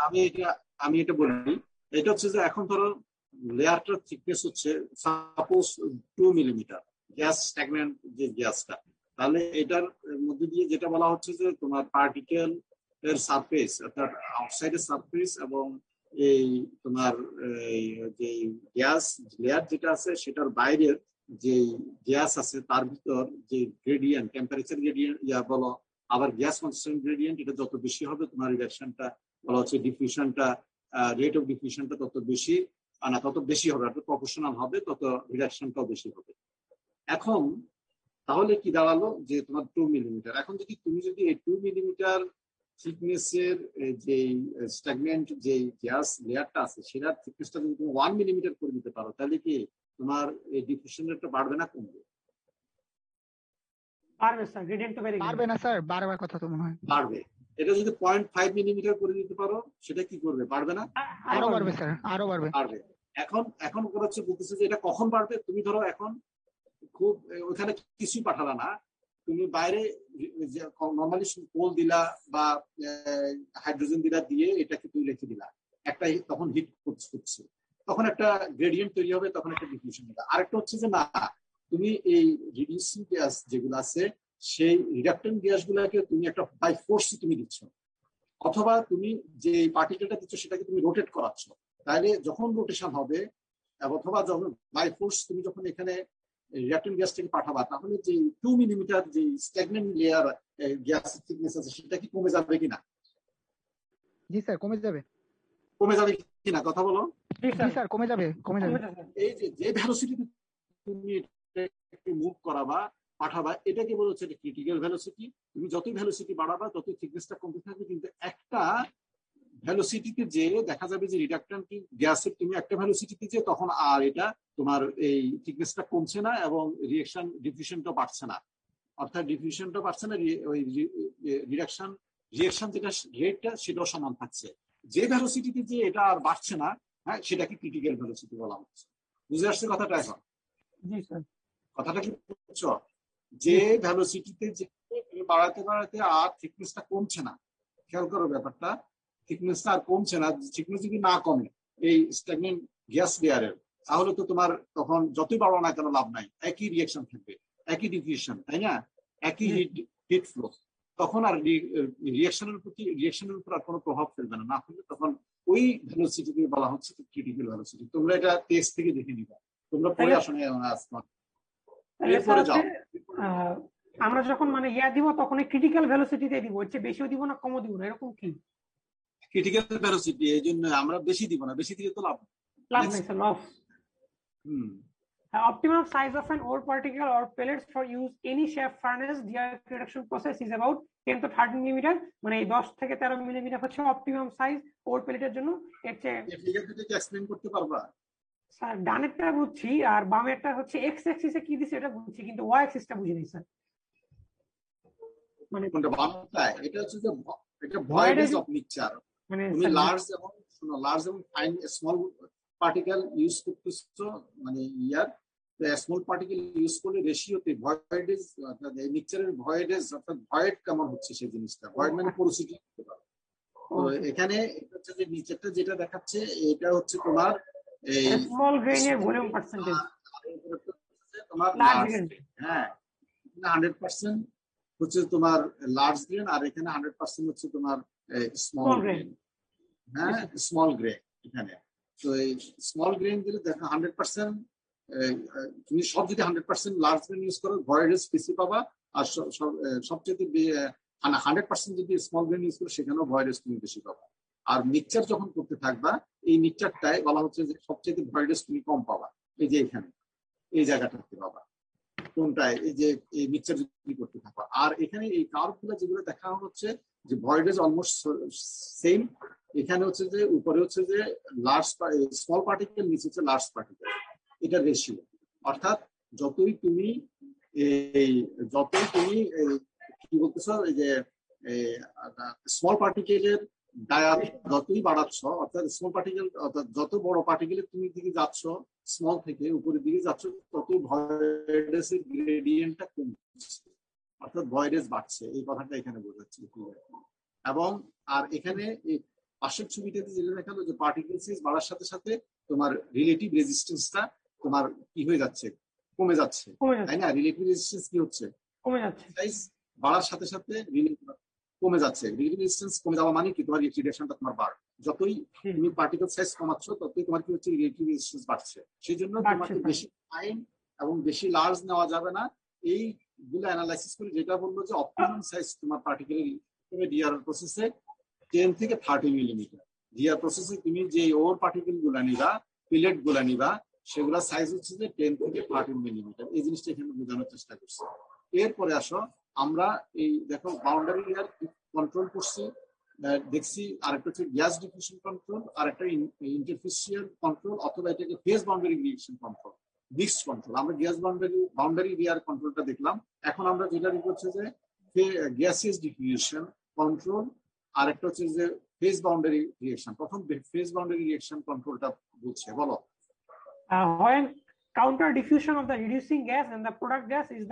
আমি এটা বলি। এটা হচ্ছে যে এখন ধরো লেয়ারটার থিকনেস হচ্ছে সাপোজ 2 মিলিমিটার গ্যাস স্ট্যাগনেন্ট যে গ্যাসটা, তাহলে এটার মধ্যে দিয়ে যেটা বলা হচ্ছে যে তোমার পার্টিকেল এর সারফেস অর্থাৎ আউটসাইডের সারফেস এবং এই তোমার যে গ্যাস লেয়ার যেটা আছে সেটার বাইরের যে গ্যাস আছে তার ভিতর যে গ্রেডিয়েন্ট টেম্পারেচার গ্রেডিয়েন্ট বলো আবার গ্যাস কনসেন্ট্রেশন গ্রেডিয়েন্ট, এটা যত বেশি হবে তোমার রিডাকশনটা বলা হচ্ছে ডিফিউশনটা রেট অফ ডিফিউশনটা তত বেশি না তত বেশি হবে, অর্থাৎ প্রপোর্শনাল হবে, তত রিডাকশনটাও বেশি হবে। এখন তাহলে কি দাঁড়ালো যে তোমার 2 মিলিমিটার। এখন যদি তুমি এই 2 মিলিমিটার থিকনেসের যে স্ট্যাগনেন্ট যে গ্যাস লেয়ারটা আছে সেটার থিকনেসটা যদি তুমি 1 মিলিমিটার করে দিতে পারো তাহলে কি তোমার এই ডিফিউশন রেটটা বাড়বে না কমবে? পারবে স্যার, গ্রেডিয়েন্ট তো বেড়ে পারবে না স্যার, বারবার কথা তো মনে হয় বাড়বে। এটা যদি 0.5 মিলিমিটার করে দিতে পারো সেটা কি করবে? বাড়বে না? আরো বাড়বে স্যার, আরো বাড়বে। এখন ওরা হচ্ছে বলতেছে যে এটা কখন বাড়বে। তুমি ধরো এখন খুব ওখানে কিছুই পাঠালা না, তুমি বাইরে নর্মালি কোল দিলা বা হাইড্রোজেন দিলা, দিয়ে এটাকে তুমি রেখে দিলা, একটা তখন হিট করছে, তখন একটা গ্রেডিয়েন্ট তৈরি হবে, তখন একটা ডিফিউশন হবে। আরেকটা হচ্ছে যে না, তুমি এই রিডিউসিং গ্যাস যেগুলো আছে সেই রিডাক্টেন্ট গ্যাস গুলাকে তুমি একটা বাই ফোর্স তুমি দিচ্ছ, অথবা তুমি যে পার্টিকেলটা দিচ্ছ সেটাকে তুমি রোটেট করাচ্ছ। তাহলে যখন রোটেশন হবে অথবা যখন বাই ফোর্স তুমি যখন এখানে রিডাক্টেন্ট গ্যাসটাকে পাঠাবা, তাহলে যে 2 মিলিমিটার যে স্ট্যাগনেন্ট লেয়ার গ্যাস থিকনেস আছে সেটা কি কমে যাবে কিনা? জি স্যার, কমে যাবে। কমে যাবে কিনা কথা বলো। জি স্যার, কমে যাবে, কমে যাবে। এই যে ভেলোসিটিতে তুমি একটু মুভ করাবা পাঠাবা, এটাকে বলা হচ্ছে ক্রিটিক্যাল ভেলোসিটি। তুমি যতই ভেলোসিটি বাড়াবা ততই থিকনেসটা কমতে থাকবে, কিন্তু একটা ভেলোসিটিতে যে দেখা যাবে যে রিডাক্ট্যান্ট গ্যাসের তুমি একটা ভেলোসিটিতে যে তখন আর এটা তোমার এই থিকনেসটা কমছে না এবং রিঅ্যাকশন ডিফিউশনটা বাড়ছে না, অর্থাৎ ডিফিউশনটা বাড়ছে না, ওই রিঅ্যাকশন যেটা রেটটা সেটাও সমান থাকছে। যে ভেলোসিটিতে যে এটা আর বাড়ছে না, হ্যাঁ, সেটাকে ক্রিটিক্যাল ভেলোসিটি বলা হচ্ছে। বুঝে আসছে কথাটা এখন? জি স্যার। কথাটা কি বুঝছো? যে ভেলোসিটিতে যে বাড়াতে বাড়াতে আর থিকনেসটা কমছে না, খেয়াল করো ব্যাপারটা, থিকনেসটা আর কমছে না। থিকনেস যদি না কমে এই স্ট্যাগনেন্ট গ্যাস লেয়ারের, তাহলে তো তোমার তখন যতই বাড়ানো না কেন লাভ নাই, একই রিঅ্যাকশন থাকবে, একই ডিফিউশন, তাই না, একই হিট ফ্লো, তখন আর রিঅ্যাকশনের উপর আর কোনো প্রভাব ফেলবে না। না ফেললে তখন ওই ভেলোসিটিকে বলা হচ্ছে ক্রিটিক্যাল ভেলোসিটি। তোমরা এটা টেস্ট থেকে দেখে নিবা, তোমরা পড়ে আসো না এরপরে যাও। আমরা যখন মানে দিব তখন ক্রিটিক্যাল ভেলোসিটিতে দিব, এর চেয়ে বেশিও দিব না কমও দিব না, এরকম কি? ক্রিটিক্যাল ভেলোসিটি এই জন্য আমরা বেশি দিব না, বেশি দিলে তো লাভ নেই sir, loss. Optimum size of an ore particle or pellets for use any shaft furnace direct reduction process is about 10 to 13 millimetre, মানে 10 থেকে 13 মিলিমিটার হচ্ছে অপটিমাম সাইজ ওর প্লেটের জন্য। এর চেয়ে ফিগার দুটোকে এক্সপ্লেইন করতে পারবা? স্যার ডানেরটা বুঝছি আর বামেরটা হচ্ছে এক্স অ্যাক্সিসে কি দিছে এটা বুঝছি, কিন্তু ওয়াই অ্যাক্সিসটা বুঝিনি স্যার। মানে কোনটা বামটা? এটা হচ্ছে যে এটা ভয়েডেজ অফ মিক্সচার। মানে তুমি লার্জ এবং ফাইন স্মল পার্টিকেল ইউজ করতেছো, মানে স্মল পার্টিকেল ইউজ করলে রেশিওতে ভয়েডেজ, এই মিক্সচারের ভয়েডেজ অর্থাৎ ভয়েড কেমন হচ্ছে সেই জিনিসটা, ভয়েড মানে পোরোসিটি। তো এখানে এটা হচ্ছে যে নিচেরটা যেটা দেখাচ্ছে এটা হচ্ছে তোমার এই স্মল গ্রেইনের ভলিউম পার্সেন্টেজ, তোমার লার্জ লার্জ, গ্রেইন। হ্যাঁ 100% হচ্ছে তোমার লার্জ গ্রেন, আর এখানে 100% হচ্ছে তোমার স্মল গ্রেন। হ্যাঁ স্মল গ্রেন এখানে। তো এই স্মল গ্রেন দিলে দেখো 100%, তুমি সব যদি 100% লার্জ গ্রেন ইউজ করো ভয়েডেজ বেশি পাবা, আর সবচেয়ে 100% যদি স্মল গ্রেন ইউজ করো সেখানেও ভয়েডেজ তুমি বেশি পাবা। আর মিক্সচার যখন করতে থাকবা এই মিক্সচারটাই বলা হচ্ছে যে সবচেয়ে ভয়েডেজ তুমি কম পাবা, এই যে এখানে এই জায়গাটাতে পাবা কোনটায়, এই যে এই মিক্সচার যদি করতে থাকো। আর এখানে এই কার্ভগুলো যেগুলো দেখা হচ্ছে যে ভয়েডেজ অলমোস্ট সেম, এখানে হচ্ছে যে উপরে হচ্ছে যে লার্জ স্মল পার্টিকেল, নিচে হচ্ছে লার্জ পার্টিকেল, এটা রেশিও। অর্থাৎ যতই তুমি কি বলতেছো এই যে স্মল পার্টিকেলের ডায়ার যতই বাড়াচ্ছ, অর্থাৎ স্মল পার্টিকেল অর্থাৎ যত বড় পার্টিকেলের তুমি দিকে যাচ্ছ, স্মল থেকে উপরের দিকে যাচ্ছ, ততই ভয়েডেজের গ্রেডিয়েন্টটা কমছে, অর্থাৎ ভয়েডেজ বাড়ছে, এই কথাটা এখানে বোঝাচ্ছে। এবং আর এখানে এই পাশের ছবিটাতে যেটা দেখালো যে পার্টিকেল সাইজ বাড়ার সাথে সাথে তোমার রিলেটিভ রেজিস্ট্যান্সটা তোমার কি হয়ে যাচ্ছে, কমে যাচ্ছে, তাই না? রিলেটিভ রেজিস্ট্যান্স কি হচ্ছে, কমে যাচ্ছে। সাইজ বাড়ার সাথে সাথে কমে যাচ্ছে। রিলেটিভ রেজিস্ট্যান্স কমে যাওয়া মানে কি, তোমার রিডাকশনটা তোমার বাড়ে। যতই তুমি পার্টিকেল সাইজ কমাচ্ছ ততই তোমার কি হচ্ছে, রিলেটিভ রেজিস্ট্যান্স বাড়ছে। সেই জন্য তোমাকে বেশি ফাইন এবং বেশি লার্জ নেওয়া যাবে না। এইগুলো অ্যানালাইসিস করে যেটা বললো যে অপটিমাম সাইজ তোমার পার্টিকেলের ডিআর প্রসেসে 10 থেকে 30 মিলিমিটার। ডিআর প্রসেসে তুমি যে ওর পার্টিকেল গুলা নিবা, পিলেট গুলা নিবা, সেগুলা সাইজ হচ্ছে যে 10 থেকে 30 মিলিমিটার। এই জিনিসটা এখানে বোঝানোর চেষ্টা করছি। এরপরে আসো আমরা এই দেখো বাউন্ডারি লেয়ার কন্ট্রোল করছি, দেখছি আরেকটা হচ্ছে গ্যাস ডিফিউশন কন্ট্রোল, আর একটা ইন্টারফেসিয়াল কন্ট্রোল, অথবা এটাকে phase boundary reaction control, mixed control. আমরা গ্যাস বাউন্ডারি লেয়ার কন্ট্রোলটা দেখলাম। এখন আমরা যেটা হচ্ছে যে গ্যাসিয়াস ডিফিউশন কন্ট্রোল, আর একটা হচ্ছে যে ফেজ বাউন্ডারি রিয়েকশন। প্রথম ফেজ বাউন্ডারি রিয়েকশন কন্ট্রোলটা বুঝছে, বলো। When counter diffusion of the reducing gas and the product gas is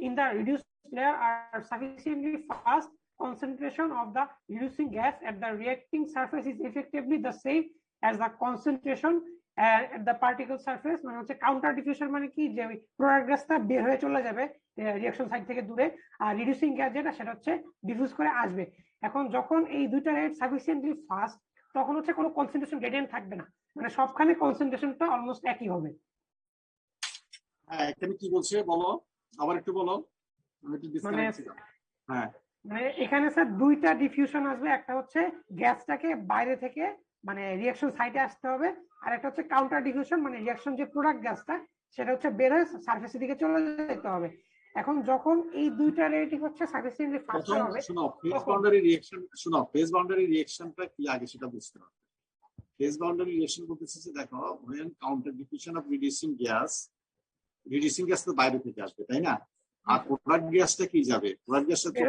in the reduced layer are sufficiently fast, concentration of the reducing gas at the reacting surface is effectively the same as the concentration at the particle surface. মানে হচ্ছে counter diffusion মানে কি, যে product গ্যাসটা বের হয়ে চলে যাবে রিঅ্যাকশন সাইড থেকে দূরে, আর রিডিউসিং গ্যাস যেটা সেটা হচ্ছে ডিফিউজ করে আসবে। এখন যখন এই দুইটা রেট সাফিসিয়েন্টলি ফাস্ট, তখন হচ্ছে কোনো কনসেন্ট্রেশন গ্রেডিয়েন্ট থাকবে না, মানে সবখানে কনসেন্ট্রেশনটা অলমোস্ট একই হবে। হ্যাঁ এখানে কি বলছে বলো, আবার একটু বলো। মানে এখানে স্যার দুইটা ডিফিউশন আসবে, একটা হচ্ছে গ্যাসটাকে বাইরে থেকে মানে রিঅ্যাকশন সাইডে আসতে হবে, আর একটা হচ্ছে কাউন্টার ডিফিউশন মানে রিঅ্যাকশন যে প্রোডাক্ট গ্যাসটা সেটা হচ্ছে বের হয়ে সারফেসের দিকে চলে যেতে হবে। এখন যখন এই দুইটা রেটই হচ্ছে সাফিসিয়েন্টলি ফাস্ট হবে, শোনো ফেজ বাউন্ডারি রিঅ্যাকশন, শোনো ফেজ বাউন্ডারি রিঅ্যাকশনটা কি আগে সেটা বুঝতে হবে। ফেজ বাউন্ডারি রিঅ্যাকশন বলতেছে যে দেখো when counter diffusion of reducing gas তো বাইরে থেকে আসবে, তাই না? আর প্রোডাক্ট গ্যাসটা কি যাবে, প্রোডাক্ট গ্যাসটা তো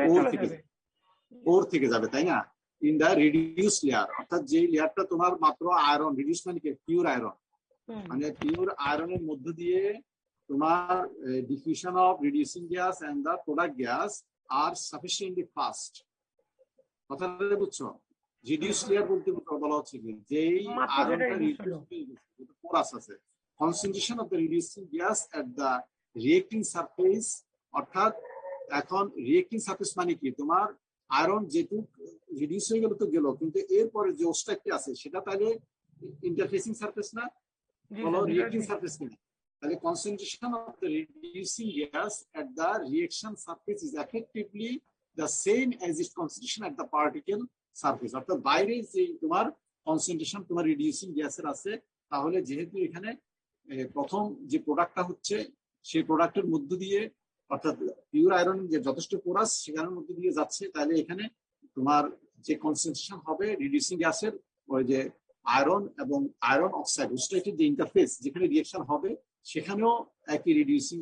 ওর থেকে যাবে, তাই না? ইন দা রিডিউস লেয়ার, অর্থাৎ যে লেয়ারটা তোমার মাত্র আয়রন, রিডিউস মানে কি, পিওর আয়রন, মানে পিওর আয়রনের মধ্য দিয়ে তোমার diffusion of reducing gas and the product gas আর সাফিসিয়েন্টলি ফাস্ট। কথাটা বুঝছো? রিডিউস লেয়ার বলতে বলা হচ্ছে কি, যেই আয়রনটা রিডিউস হয়ে গেছে, পোরাস আছে, concentration of the reducing gas at the reacting surface, অর্থাৎ এখন রিয়েক্টিং সারফেস মানে কি, তোমার আয়রন যেটুকু রিডিউস হয়ে গেল তো গেল, কিন্তু এরপরে যে অবস্ট্রাক্টটি আছে সেটা তাহলে ইন্টারফেসিং সারফেস না, বলো রিয়েক্টিং সারফেস কিনা? তাহলে concentration of the reducing gas at the reaction surface is effectively the same as its concentration at the particle surface, অর্থাৎ বাইরে যে তোমার কনসেন্ট্রেশন তোমার রিডিউসিং গ্যাসের আছে, তাহলে যেহেতু এখানে প্রথম যে প্রোডাক্টটা হচ্ছে সেই প্রোডাক্টের মধ্য দিয়ে, অর্থাৎ পিওর আয়রন যে যথেষ্ট পোরাস সেখানের মধ্যে দিয়ে যাচ্ছে, তাহলে এখানে তোমার যে কনসেন্ট্রেশন হবে রিডিউসিং গ্যাসের, ওই যে আয়রন এবং আয়রন অক্সাইড অবস্ট্রাক্টেড যে ইন্টারফেস যেখানে রিঅ্যাকশন হবে, সেখানেও একই রিডিউসিং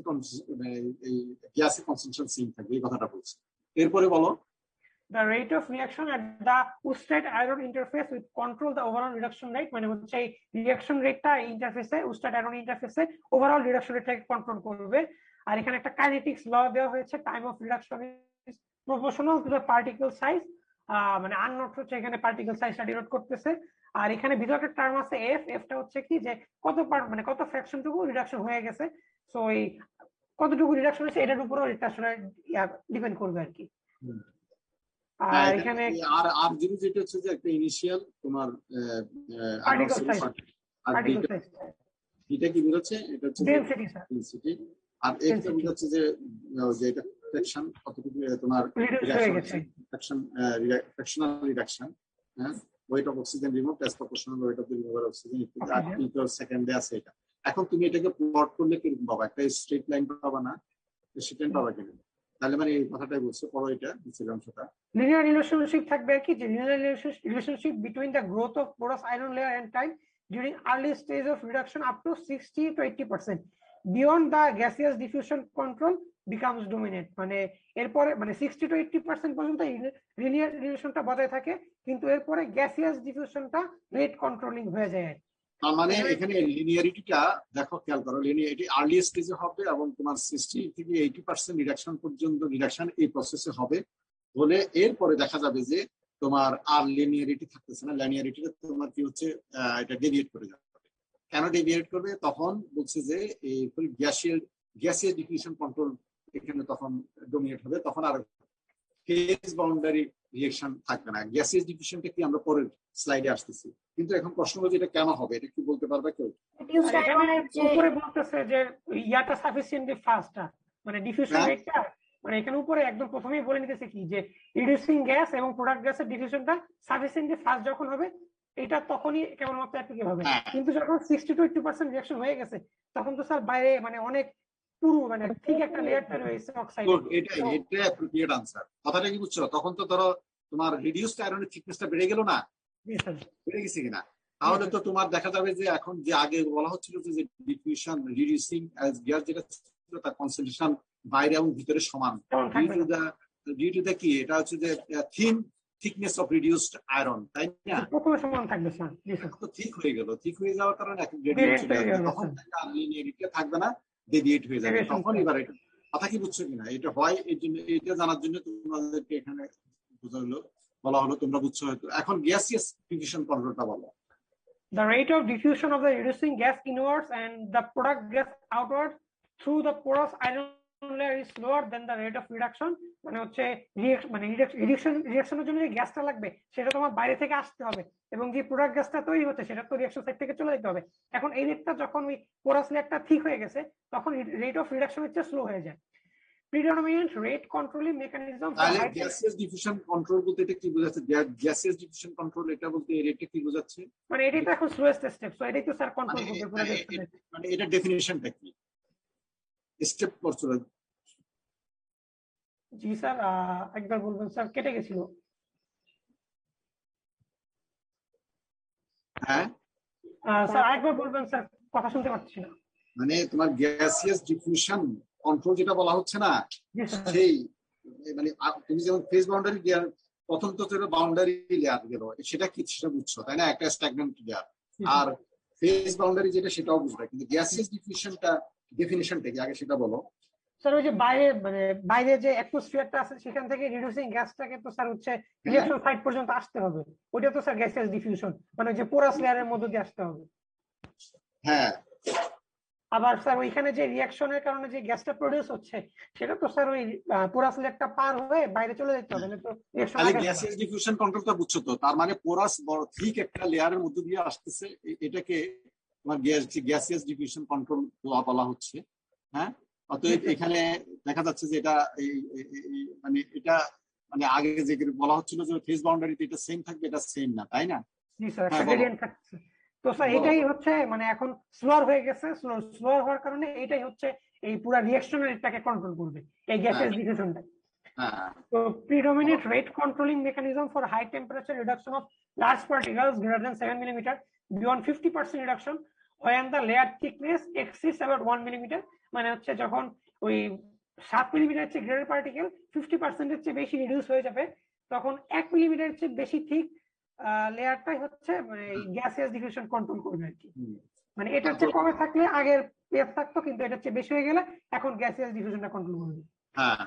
গ্যাসের কনসেন্ট্রেশন সেম থাকবে, এই কথাটা বলছে। এরপরে বলো। The rate of reaction at the oostrate iron interface with control the overall reduction rate, মানে হচ্ছে এই রিঅ্যাকশন রেটটা ইন্টারফেসে oostrate iron ইন্টারফেসে ওভারঅল রিডাকশন রেটটাকে কন্ট্রোল করবে। আর এখানে একটা কাইনেটিক্স ল দেওয়া হয়েছে, time of reduction is proportional to the particle size, মানে আননোট হচ্ছে এখানে পার্টিকেল সাইজটা ডিনোট করতেছে। আর এখানে ভিতরে একটা টার্ম আছে এফ, এফটা হচ্ছে কি যে কত মানে কত ফ্র্যাকশনটুকু রিডাকশন হয়ে গেছে, সো এই কতটুকু রিডাকশন হয়েছে এটার উপরও এটা আসলে ডিপেন্ড করবে আর কি। আর এখানে আর জিনিস যেটা হচ্ছে যে একটা ইনিশিয়াল তোমার পার্টিকেল সাইজ, আর পার্টিকেল সাইজ এটা কি বোঝাচ্ছে? এটা হচ্ছে ডেনসিটি স্যার, ডেনসিটি। আর এটা বোঝাচ্ছে যে এটা ফ্র্যাকশন কতটুকু তোমার রিডিউস হয়ে গেছে, ফ্র্যাকশনাল রিডাকশন, হ্যাঁ, weight of oxygen remove as proportional weight of the remover oxygen ইত্যাদি। আর মিটার সেকেন্ডে আছে এটা। এখন তুমি এটাকে প্লট করলে কিরকম পাবা? একটা স্ট্রেট লাইন পাবা না, স্ট্রেট পাবা কিনা? তাহলে মানে এই কথাটাই বলছে, পড়ো এটা নিচের অংশটা। লিনিয়ার রিলেশনশিপ থাকবে আর কি, যে linear relationship between the growth of porous iron layer and time during early stage of reduction up to 60 to 80%, beyond the gaseous diffusion control becomes dominate. মানে এরপরে মানে 60 to 80% পর্যন্ত লিনিয়ার রিলেশনটা বজায় থাকে, কিন্তু এরপরে গ্যাসিয়াস ডিফিউশনটা রেট কন্ট্রোলিং হয়ে যায়। তার মানে এখানে লিনিয়ারিটিটা দেখো, খেয়াল করো, লিনিয়ারিটি আর্লি স্টেজে হবে এবং তোমার 60 থেকে 80% রিডাকশন পর্যন্ত রিডাকশন এই প্রসেসে হবে বলে এরপরে দেখা যাবে যে তোমার আর লিনিয়ারিটি থাকতেছে না, লিনিয়ারিটিটা তোমার কি হচ্ছে, এটা ডেভিয়েট করে যাবে। কেন ডেভিয়েট করবে? তখন বলছে যে এই গ্যাসিয়াস ডিফিউশন কন্ট্রোল এখানে তখন ডোমিনেট হবে, তখন আর ফেজ বাউন্ডারি রিঅ্যাকশন থাকবে না। গ্যাসিয়াস ডিফিউশনটা কি আমরা পরের স্লাইডে আসতেছি, কিন্তু এখন প্রশ্ন হচ্ছে এটা কেন হবে, এটা কি বলতে পারবে কেউ? উপরে বলতেছে যে ইয়াটা সাফিসিয়েন্টলি ফাস্ট, মানে ডিফিউশন রেটটা, মানে এখানে উপরে একদম প্রথমেই বলে নিতেছে কি যে রিডিউসিং গ্যাস এবং প্রোডাক্ট গ্যাসের ডিফিউশনটা সাফিসিয়েন্টলি ফাস্ট যখন হবে এটা তখনই কেবলমাত্র অ্যাপ্লিকেবল হবে, কিন্তু যখন 60 to 80% রিঅ্যাকশন হয়ে গেছে তখন তো স্যার বাইরে মানে অনেক পুরো মানে ঠিক একটা লেয়ার তৈরি হয়েছে অক্সাইড। এটা অ্যাপ্রোপ্রিয়েট আনসার। কথাটা কি বুঝছো? তখন তো ধরো তোমার রিডিউসড আয়রনের থিকনেসটা বেড়ে গেল না, বেড়ে গেছে কিনা? তাহলে তো তোমার দেখা যাবে যে এখন যে আগে বলা হচ্ছিল যে ডিফিউশন রিডিউসিং গ্যাস যেটা ছিল তার কনসেন্ট্রেশন বাইরে এবং ভিতরে সমান, ডিউ টু দ্য কি এটা হচ্ছে যে থিকনেস অফ রিডিউসড আয়রন, তাই না? সমান থাকবে স্যার, তো ঠিক হয়ে গেল, ঠিক হয়ে যাওয়ার কারণে এখন গ্রেডিয়েন্ট চলে আসবে, তখন লিনিয়ারিটি থাকবে না, ডেভিয়েট হয়ে যাবে তখন। এবার এটা কথা কি বুঝছো কিনা? এটা হয় এই জন্য, এটা জানার জন্য তোমাদেরকে এখানে বলা হলো, তোমরা বুঝছো হয়তো। এখন গ্যাসিয়াস ডিফিউশন কন্ট্রোলটা বলো। The rate of diffusion of the reducing gas inwards and the product gas outward through the porous iron layer is slower than the rate of reduction, মানে হচ্ছে রিঅ্যাকশনের জন্য যে গ্যাসটা লাগবে সেটা তোমার বাইরে থেকে আসতে হবে এবং যে প্রোডাক্ট গ্যাসটা তৈরি হচ্ছে সেটা তো রিঅ্যাকশন সাইড থেকে চলে যেতে হবে। এখন এই রেটটা যখন ওই পোরাস লেয়ারটা ঠিক হয়ে গেছে তখন রেট অফ রিডাকশন হচ্ছে স্লো হয়ে যায়। predominant rate controlling mechanism for তাহলে গ্যাসিয়াস ডিফিউশন কন্ট্রোল বলতে এটা কি বোঝাচ্ছে? গ্যাসিয়াস ডিফিউশন কন্ট্রোল এটা বলতে এটা কি বোঝাচ্ছে? মানে এটাই তো এখন স্লোয়েস্ট স্টেপ, সো এটাই তো স্যার কন্ট্রোল করবে পুরো রেট। মানে এটা ডেফিনিশনটা কি স্টেপ করছো? জি স্যার, একবার বলবেন স্যার, কেটে গেছিল। হ্যাঁ স্যার একবার বলবেন স্যার, কথা শুনতে পাচ্ছি না। মানে তোমার গ্যাসিয়াস ডিফিউশন কন্ট্রোল যেটা বলা হচ্ছে না, সেই মানে তুমি যেমন ফেজ বাউন্ডারি লেয়ার, প্রথম তো বাউন্ডারি লেয়ার গেল, সেটা কি সেটা বুঝছো তাই না, একটা স্ট্যাগন্যান্ট লেয়ার। আর ফেজ বাউন্ডারি যেটা সেটাও বুঝবে, কিন্তু গ্যাসিয়াস ডিফিউশনটা ডেফিনিশনটা কি আগে সেটা বলো। স্যার ওই যে বাইরে মানে বাইরে যে অ্যাটমসফিয়ারটা আছে সেখান থেকে রিডিউসিং গ্যাসটাকে তো স্যার হচ্ছে রিঅ্যাকশন সাইট পর্যন্ত আসতে হবে, ওইটা তো স্যার গ্যাসিয়াস ডিফিউশন, মানে যে পোরাস লেয়ারের মধ্যে দিয়ে আসতে হবে। হ্যাঁ, আবার স্যার ওইখানে যে রিঅ্যাকশনের কারণে যে গ্যাসটা প্রডিউস হচ্ছে সেটা তো স্যার ওই পোরাস লেয়ারটা পার হয়ে বাইরে চলে যেতে হবে, না তো রিঅ্যাকশন। তাহলে গ্যাসিয়াস ডিফিউশন কন্ট্রোলটা বুঝছো তো? তার মানে পোরাস বড় ঠিক একটা লেয়ারের মধ্যে দিয়ে আসতেছে, এটাকে তোমার গ্যাসিয়াস ডিফিউশন কন্ট্রোল বলা হচ্ছে। হ্যাঁ, অতএব এখানে দেখা যাচ্ছে যে এটা মানে এটা মানে আগে যে বলা হচ্ছিল যে ফেজ বাউন্ডারিতে এটা সেম থাকবে, এটা সেম না, তাই না? জি স্যার, একটা গ্রেডিয়েন্ট থাকছে। তো স্যার এটাই হচ্ছে মানে এখন স্লোয়ার হয়ে গেছে, স্লোয়ার হওয়ার কারণে এটাই হচ্ছে এই পুরো রিঅ্যাকশনের রেটটাকে কন্ট্রোল করবে, এই গ্যাসের ডিফিউশনটা। তো predominant rate controlling mechanism for high temperature reduction of large particles greater than 7 mm beyond 50% reduction when the layer thickness exceeds about 1 mm, মানে হচ্ছে যখন ওই 7 মিলিমিটার চেয়ে গ্রেটার পার্টিকেল 50% চেয়ে বেশি রিডিউস হয়ে যাবে, তখন 1 মিলিমিটার চেয়ে বেশি থিক লেয়ারটাই হচ্ছে মানে গ্যাসিয়াস ডিফিউশন কন্ট্রোল করবে আর কি। মানে এটার চেয়ে কমে থাকলে আগের পেপ থাকতো, কিন্তু এটার চেয়ে বেশি হয়ে গেলে এখন গ্যাসিয়াস ডিফিউশনটা কন্ট্রোল করবে। হ্যাঁ,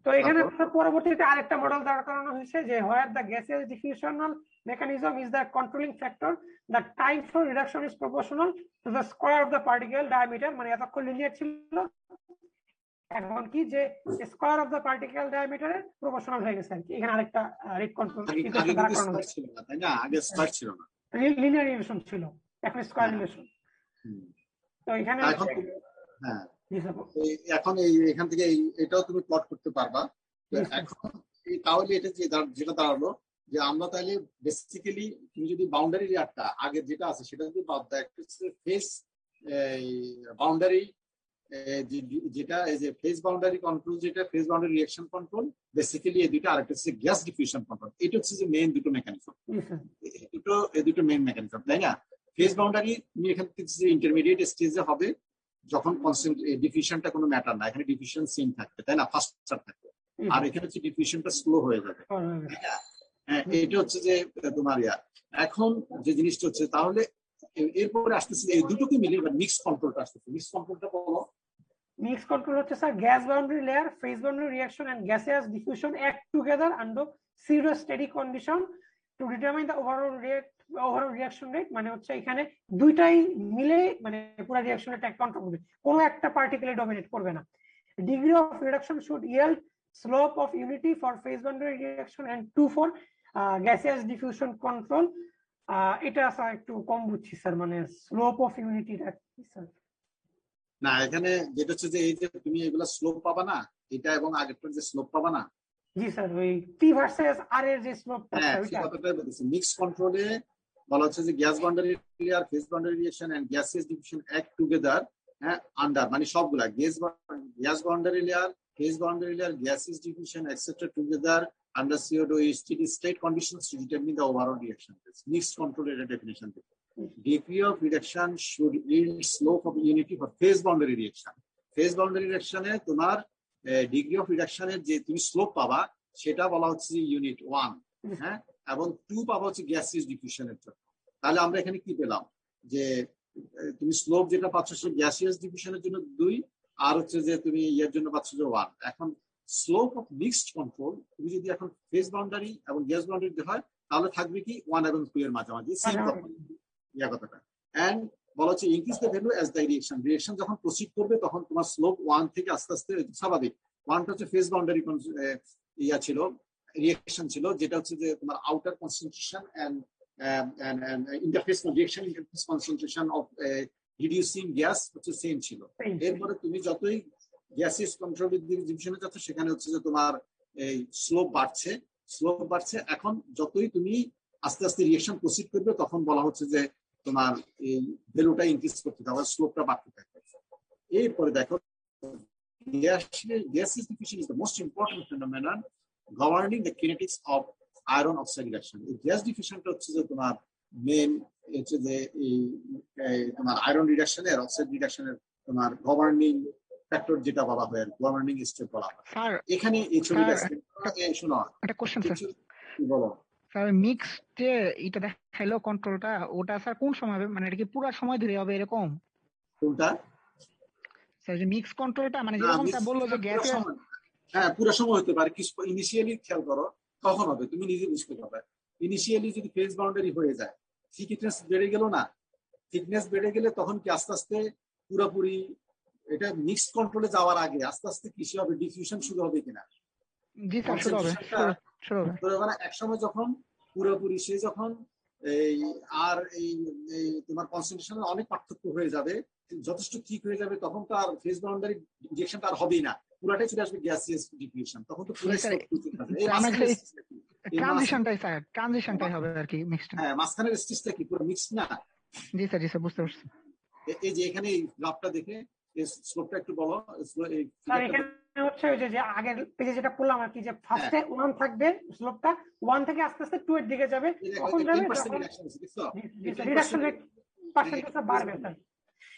তো এখানে পরবর্তীতে আরেকটা মডেল দাঁড় করানো হয়েছে যে where the gaseous diffusional mechanism is the controlling factor, the time for reduction is proportional to the square of the particle diameter, মানে এতক্ষণ লিনিয়ার ছিল, এখন কি যে স্কয়ার অফ দ্য পার্টিকেল ডায়ামিটারে প্রপোর্শনাল হয়ে গেছে আর কি। এখানে আরেকটা রেট কন্ট্রোল আগে কিন্তু স্কয়ার ছিল না, তাই না? আগে স্কয়ার ছিল না, লিনিয়ার রিলেশন ছিল, এখন স্কয়ার রিলেশন। তো এখানে হ্যাঁ, এখন এখান থেকে এটাও তুমি প্লট করতে পারবা। এখন তাহলে এটা যেটা দাঁড়ালো যে আমরা তাহলে বেসিক্যালি তুমি যদি বাউন্ডারি লেয়ারটা আগে যেটা আছে সেটা যদি বাদ দেয়, ফেস বাউন্ডারি যেটা এই যে ফেজ বাউন্ডারি কন্ট্রোল, যেটা phase boundary reaction control, basically এই দুটো, আরেকটা হচ্ছে গ্যাস ডিফিউশন কন্ট্রোল। এটা হচ্ছে যে মেইন দুটো মেকানিজম, এই দুটো মেইন মেকানিজম, তাই না? ফেজ বাউন্ডারি তুমি এখান থেকে ইন্টারমিডিয়েট স্টেজে হবে যখন কনস্ট্যান্ট ডিফিউশনটা কোনো ম্যাটার না, এখানে ডিফিউশন সেম থাকবে, তাই না? ফাস্টার থাকবে, আর এখানে হচ্ছে ডিফিউশনটা স্লো হয়ে যাবে। হ্যাঁ, এটা হচ্ছে যে তোমার এখন যে জিনিসটা হচ্ছে, তাহলে এরপরে আসতেছে এই দুটোকে মিলিয়ে মিক্স কন্ট্রোলটা আসতেছে। মিক্স কন্ট্রোলটা বলো। মিক্স কন্ট্রোল হচ্ছে sir gas boundary layer, phase boundary reaction and gaseous diffusion act together under serious steady condition to determine the overall reaction rate. মানে হচ্ছে এখানে দুইটাই মিলে মানে পুরো রিঅ্যাকশন রেটটা কন্ট্রোল করবে, কোনো একটা পার্টিকেলে ডমিনেট করবে না। Degree of reduction should yield slope of unity for phase boundary reaction and 2 for gaseous diffusion control. এটা স্যার একটু কম বুঝছি স্যার, মানে স্লোপ অফ ইউনিটিটা কি স্যার? না, এখানে যেটা হচ্ছে যে এই যে তুমি এগুলা স্লোপ পাবা না, এটা এবং আগেরটার যে স্লোপ পাবা না। জি স্যার, ওই পি ভার্সেস আর এর যে স্লোপটা, হ্যাঁ, সেই কথাটাই বলতেছি। মিক্স কন্ট্রোলে বলা হচ্ছে যে gas boundary layer, phase boundary reaction and gaseous diffusion act together, হ্যাঁ, আন্ডার মানে সবগুলা gas boundary layer, phase boundary layer, gases diffusion, etc. together under CO2 steady state conditions to determine the overall reaction rate. Mixed control rate definition. Degree of reduction should yield slope of unity for phase boundary reaction. Phase boundary reaction এ তোমার degree of রিডাকশনের যে তুমি slope পাবা সেটা বলা হচ্ছে unit 1, হ্যাঁ, এবং 2 পাবা হচ্ছে গ্যাসিয়াস ডিফিউশনের জন্য। তাহলে আমরা এখানে কি পেলাম যে তুমি স্লোপ যেটা পাচ্ছ সে গ্যাসিয়াস ডিফিউশনের জন্য 2, আর হচ্ছে যে তুমি এর জন্য পাচ্ছ যে 1। এখন স্লোপ অফ মিক্সড কন্ট্রোল তুমি যদি এখন ফেজ বাউন্ডারি এবং গ্যাস বাউন্ডারি হয় তাহলে থাকবে কি 1 এবং 2 এর মাঝামাঝি সেম কথাটা। এন্ড বলা হচ্ছে increase the value as the reaction যখন প্রসিড করবে তখন তোমার স্লোপ 1 থেকে আস্তে আস্তে স্বাভাবিক 1টা হচ্ছে ফেজ বাউন্ডারি ছিল, রিঅ্যাকশন ছিল, যেটা হচ্ছে যে তোমার outer concentration and interface reaction interface concentration of reducing gas হচ্ছে সেম ছিল। এরপরে তুমি যতই গ্যাসিয়াস কন্ট্রোল ডিভিশনে যাচ্ছ সেখানে হচ্ছে যে তোমার এই স্লোপ বাড়ছে। এখন যতই তুমি আস্তে আস্তে রিঅ্যাকশন প্রসিড করবে তখন বলা হচ্ছে যে তোমার এই ভ্যালুটা ইনক্রিজ করতে থাকবে, স্লোপটা বাড়তে থাকবে। এরপরে দেখো gaseous diffusion is the most important phenomenon governing the kinetics of iron oxide reduction. এই গ্যাস ডিফিউশনটা হচ্ছে যে তোমার মেন হচ্ছে যে তোমার আয়রন রিডাকশনের, অক্সাইড রিডাকশনের তোমার গভর্নিং ফ্যাক্টর যেটা বলা হয়, গভর্নিং স্টেপ বলা হয়। স্যার এখানে এই ছবিটা শোনো, একটা কোশ্চেন স্যার, বলো স্যার মিক্স যে এটা দেখাইলো কন্ট্রোলটা, ওটা স্যার কোন সময় হবে? মানে এটা কি পুরো সময় ধরে হবে এরকম? কোনটা স্যার যে মিক্স কন্ট্রোলটা মানে যেরকম স্যার বললো যে গ্যাসের, হ্যাঁ পুরো সময় হতে পারে। কিছু ইনিশিয়ালি খেয়াল করো কখন হবে, তুমি নিজে বুঝতে পারবে। ইনিশিয়ালি যদি ফেজ বাউন্ডারি হয়ে যায়, থিকনেস বেড়ে গেল না, থিকনেস বেড়ে গেলে তখন কি আস্তে আস্তে পুরোপুরি এটা মিক্স কন্ট্রোলে যাওয়ার আগে আস্তে আস্তে কৃষি হবে, ডিফিউশন শুরু হবে কিনা? জি স্যার শুরু হবে। এক সময় যখন পুরোপুরি সে যখন এই আর এই তোমার কনসেন্ট্রেশনের অনেক পার্থক্য হয়ে যাবে, যথেষ্ট ঠিক হয়ে যাবে, তখন তো আর ফেজ বাউন্ডারি ইনজেকশনটা আর হবেই না, পুরাটাই চলে আসবে গ্যাসিয়াস ডিফিউশন। তখন তো পুরো ট্রানজিশনটাই হবে আর কি মিক্সড। হ্যাঁ, মাঝখানের স্টেজটা কি পুরো মিক্স না? জি স্যার বুঝতে পারছি। এই যে এখানে গ্রাফটা দেখে স্লোপটা একটু বলো। স্যার এখানে হচ্ছে ওই যে আগের পেজে যেটা বললাম আর কি, যে ফার্স্টে 1 থাকবে, স্লোপটা 1 থেকে আস্তে আস্তে 2 এর দিকে যাবে, তখন যাবে রিডাকশন রেট পার্সেন্টেজটা বাড়বে স্যার।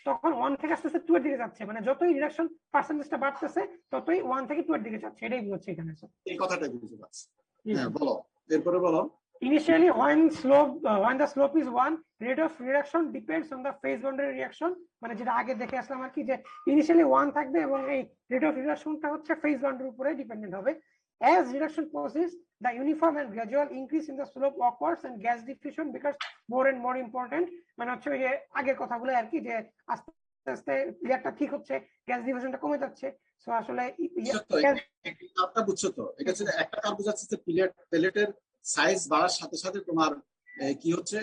তখন 1 থেকে আস্তে আস্তে 2 এর দিকে যাচ্ছে, মানে যতই রিডাকশন পার্সেন্টেজটা বাড়তেছে ততই 1 থেকে 2 এর দিকে যাচ্ছে, এটাই হচ্ছে এখানে। এই কথাটা বুঝতে পারছি। হ্যাঁ বলো, এরপরে বলো। Initially, when the slope is 1, rate of reduction depends on the phase boundary reaction, মানে যেটা আগে দেখে আসলাম আর কি, যে ইনিশিয়ালি 1 থাকবে এবং এই রেট অফ রিডাকশনটা হচ্ছে ফেজ বাউন্ডারির উপরে ডিপেন্ডেন্ট হবে। As reduction proceeds, the uniform and gradual increase in the slope occurs and gas diffusion becomes more and more important, মানে হচ্ছে ওই যে আগের কথাগুলো আর কি, যে আস্তে আস্তে লেয়ারটা ঠিক হচ্ছে, গ্যাস ডিফিউশনটা কমে যাচ্ছে। সো আসলে কার্ভটা বুঝছো তো, এটা হচ্ছে একটা কার্ভ বোঝাচ্ছে যে প্লেটের সাইজ বাড়ার সাথে সাথে তোমার কি হচ্ছে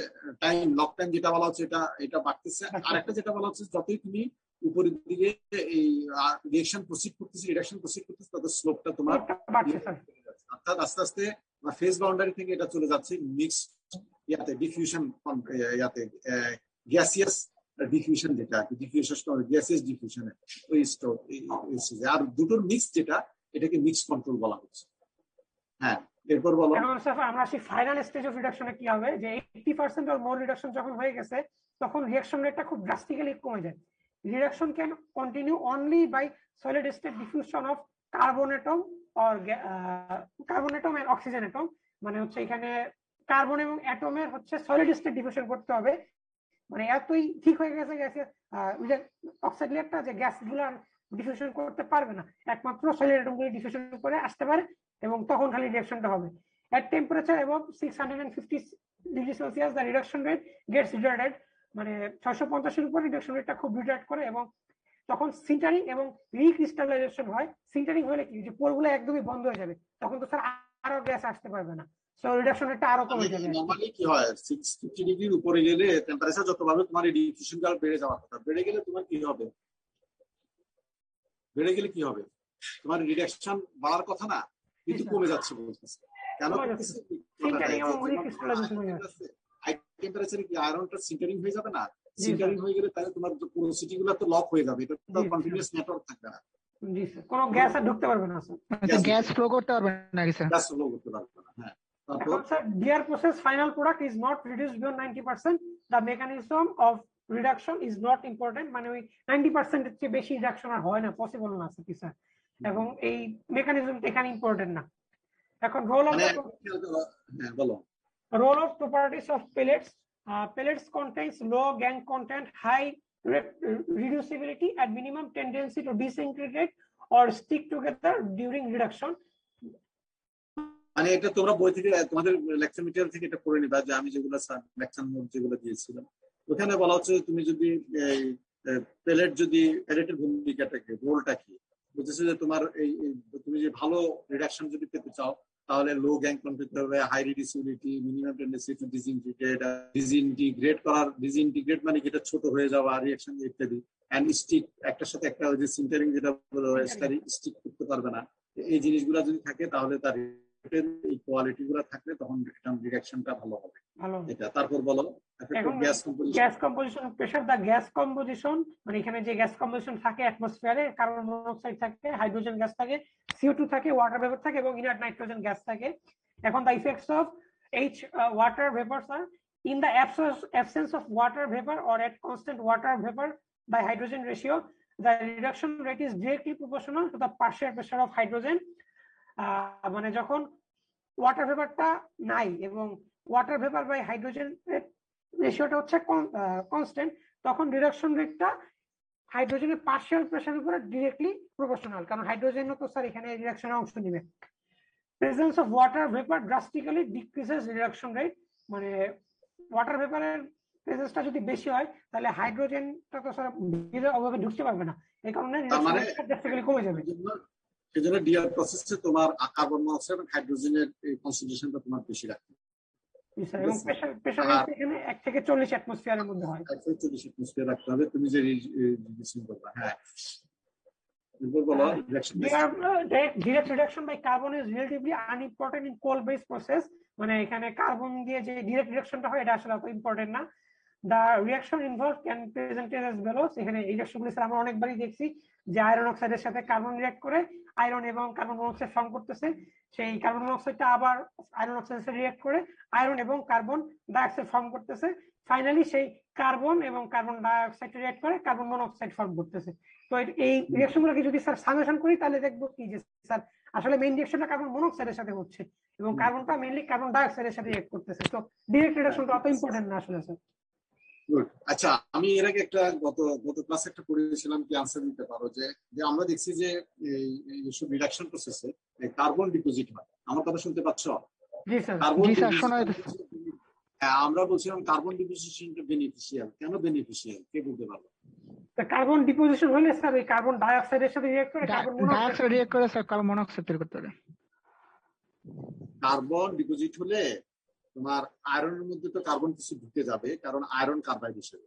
টাইম, লক টাইম যেটা বলা হচ্ছে এটা বাড়তেছে। আর একটা যেটা বলা হচ্ছে যতই তুমি উপরের দিকে এই রিঅ্যাকশন প্রসিড করতেছে তত স্লোপটা তোমার বাড়ছে। অর্থাৎ আস্তে আস্তে ফেজ বাউন্ডারি থেকে এটা চলে যাচ্ছে মিক্সড ইয়াতে ডিফিউশন, ইয়াতে গ্যাসিয়াস ডিফিউশন, যেটা গ্যাসিয়াস ডিফিউশনে ওই স্টোর। আর দুটোর মিক্স যেটা, এটাকে মিক্স কন্ট্রোল বলা হচ্ছে। হ্যাঁ এরপর বলো। এখন আমরা আসি ফাইনাল স্টেজ অফ রিডাকশনে কি হবে, যে 80% অর মোর রিডাকশন যখন হয়ে গেছে তখন রিঅ্যাকশন রেটটা খুব ড্রাস্টিক্যালি কমে যায়। Reduction can continue only by solid state diffusion of carbon atom or carbon atom and oxygen atom, মানে হচ্ছে এখানে কার্বন এবং অ্যাটমের হচ্ছে সলিড স্টেট ডিফিউশন করতে হবে। মানে এতই ঠিক হয়ে গেছে গ্যাসের অক্সাইড লেয়ারটা যে গ্যাস গুলো ডিফিউশন করতে পারবে না, একমাত্র সলিড অ্যাটমগুলো ডিফিউশন করে আসতে পারে এবং তখন খালি রিঅ্যাকশনটা হবে। At temperature above 650 degree Celsius the reduction rate gets retarded, মানে 650 এর উপর রিডাকশন রেটটা খুব রিটার্ড করে এবং তখন সিন্টারিং এবং রিক্রিস্টালাইজেশন হয়। সিন্টারিং হলে কি, যে পোরগুলো একদমই বন্ধ হয়ে যাবে, তখন তো স্যার আরো গ্যাস আসতে পারবে না, সো রিডাকশন রেটটা আরো কমে যাবে। নরমালি কি হয় 650 ডিগ্রির উপরে গেলে টেম্পারেচার যত বাড়বে তোমার ডিফিউশন কার্ভ বেড়ে যাওয়ার কথা। বেড়ে গেলে তোমার কি হবে? তোমার রিডাকশন বাড়ার কথা না, কিন্তু কমে যাচ্ছে বলতেছে। কেন করতেছে? হাই টেম্পারেচারে কি আয়রনটা সিন্টারিং হয়ে যাবে না? সিন্টারিং হয়ে গেলে তাহলে তোমার পোরোসিটি গুলো তো লক হয়ে যাবে, এটা তো কন্টিনিউয়াস নেটওয়ার্ক থাকবে না। জি স্যার, কোনো গ্যাস আর ঢুকতে পারবে না স্যার, গ্যাস ফ্লো করতে পারবে না স্যার, গ্যাস ফ্লো করতে পারবে না। হ্যাঁ এখন sir dear process final product is not reduced beyond 90%, the mechanism of reduction is not important, মানে ওই 90% এর চেয়ে বেশি রিডাকশন আর হয় না, পসিবল না স্যার, এবং এই মেকানিজম এখানে ইম্পর্টেন্ট না। এখন role of properties of pellets, pellets contains low gang content, high reducibility, and minimum tendency to disintegrate or stick together during reduction. মানে এটা তোমরা বই থেকে তোমাদের লেকচার মেটেরিয়াল থেকে এটা পড়ে নিবা, যে আমি যেগুলো লেকচার নোট যেগুলো দিয়েছিলাম ওখানে বলা হচ্ছে তুমি যদি প্যালেটের ভূমিকাটাকে, রোলটা কি বুঝেছো, যে তোমার এই তুমি যে ভালো রিডাকশন যদি পেতে চাও তাহলে লো গ্যাং কন্টেন্ট হবে, high reducibility, minimum tendency to disintegrate মানে যেটা ছোট হয়ে যাওয়া রিঅ্যাকশন ইত্যাদি, এন্ড স্টিক, একটার সাথে একটা যে সিন্টারিং যেটা স্টিক করতে পারবে না, এই জিনিসগুলো যদি থাকে তাহলে তার এই কোয়ালিটি গুলো থাকলে তখন রিঅ্যাকশনটা ভালো হবে। এটা তারপর বলো গ্যাস কম্পোজিশন প্রেসার, দা গ্যাস কম্পোজিশন, মানে এখানে যে গ্যাস কম্পোজিশন থাকে অ্যাটমসফিয়ারে, কার্বন মনোক্সাইড থাকে, হাইড্রোজেন গ্যাস থাকে, CO2 থাকে, ওয়াটার ভেপর থাকে এবং ইনার্ট নাইট্রোজেন গ্যাস থাকে। এখন the effects of water vapours are in the absence of water vapor or at constant water vapor by hydrogen ratio, the reduction rate is directly proportional to the partial pressure of hydrogen. মানে যখন water ভেপারটা নাই এবং water vapour by hydrogen রেশিওটা হচ্ছে constant, তখন reduction রেটটা হাইড্রোজেনের partial প্রেসারের উপরে ডিরেক্টলি প্রপোর্শনাল, কারণ হাইড্রোজেনও তো স্যার এখানে রিডাকশনে অংশ নেবে। Presence of water vapour drastically decreases reduction rate, মানে ওয়াটার ভেপারের প্রেজেন্সটা যদি বেশি হয় তাহলে হাইড্রোজেনটা তো স্যার অভাবে ঢুকতে পারবে না, এই কারণে রিডাকশন রেটটা ড্রাস্টিক্যালি কমে যাবে। সেজন্য ডিআর প্রসেসে তোমার কার্বন মনোক্সাইড এবং হাইড্রোজেনের কনসেন্ট্রেশনটা তোমার বেশি রাখতে হবে। এবং প্রেসার এখানে 1 থেকে 40 অ্যাটমসফিয়ারের মধ্যে হয়, 1 থেকে 40 অ্যাটমসফিয়ার রাখতে হবে তুমি যে রিডিউসিং করবে। হ্যাঁ এরপর বলো direct reduction by carbon is relatively unimportant in coal based process, মানে এখানে কার্বন দিয়ে যে ডিরেক্ট রিডাকশনটা হয় এটা আসলে অত ইম্পর্টেন্ট না। The reaction involved can present as follows, এখানে এই রিঅ্যাকশনগুলো আমরা অনেকবারই দেখছি যে আয়রন অক্সাইডের সাথে কার্বন রিঅ্যাক্ট করে আয়রন এবং কার্বন মনোক্সাইড ফর্ম করতেছে, সেই কার্বন মনোক্সাইডটা আবার আয়রন অক্সাইডের সাথে রিঅ্যাক্ট করে আয়রন এবং কার্বন ডাইঅক্সাইড ফর্ম করতেছে। ফাইনালি সেই কার্বন এবং কার্বন ডাইঅক্সাইড রিঅ্যাক্ট করে কার্বন মনোক্সাইড ফর্ম করতেছে। তো এই রিঅ্যাকশন গুলোকে যদি স্যার সাজেশন করি তাহলে দেখবো কি যে স্যার আসলে মেইন রিঅ্যাকশনটা কার্বন মনোক্সাইডের সাথে হচ্ছে এবং কার্বনটা মেইনলি কার্বন ডাইঅক্সাইডের সাথে রিঅ্যাক্ট করতেছে। তো ডিরেক্ট রিডাকশনটা অত ইম্পর্টেন্ট না আসলে স্যার। আচ্ছা, আমি এর আগে একটা গত ক্লাসে একটা পড়েছিলাম, কি আনসার দিতে পারো যে আমরা দেখছি যে এইসব রিডাকশন প্রসেসে কার্বন ডিপোজিট হয়। আমার কথা শুনতে পাচ্ছ? জি স্যার। আমরা বলছিলাম কার্বন ডিপোজিশনটা বেনিফিশিয়াল। কেন বেনিফিশিয়াল কে বলতে পারবে? কার্বন ডিপোজিশন হলে স্যার এই কার্বন ডাইঅক্সাইডের সাথে রিঅ্যাক্ট করে কার্বন মনোক্সাইড তৈরি করতে পারে। কার্বন ডিপোজিট হলে তোমার আয়রনের মধ্যে তো কার্বন কিছু ঢুকে যাবে, কারণ আয়রন কার্বাইড হিসেবে।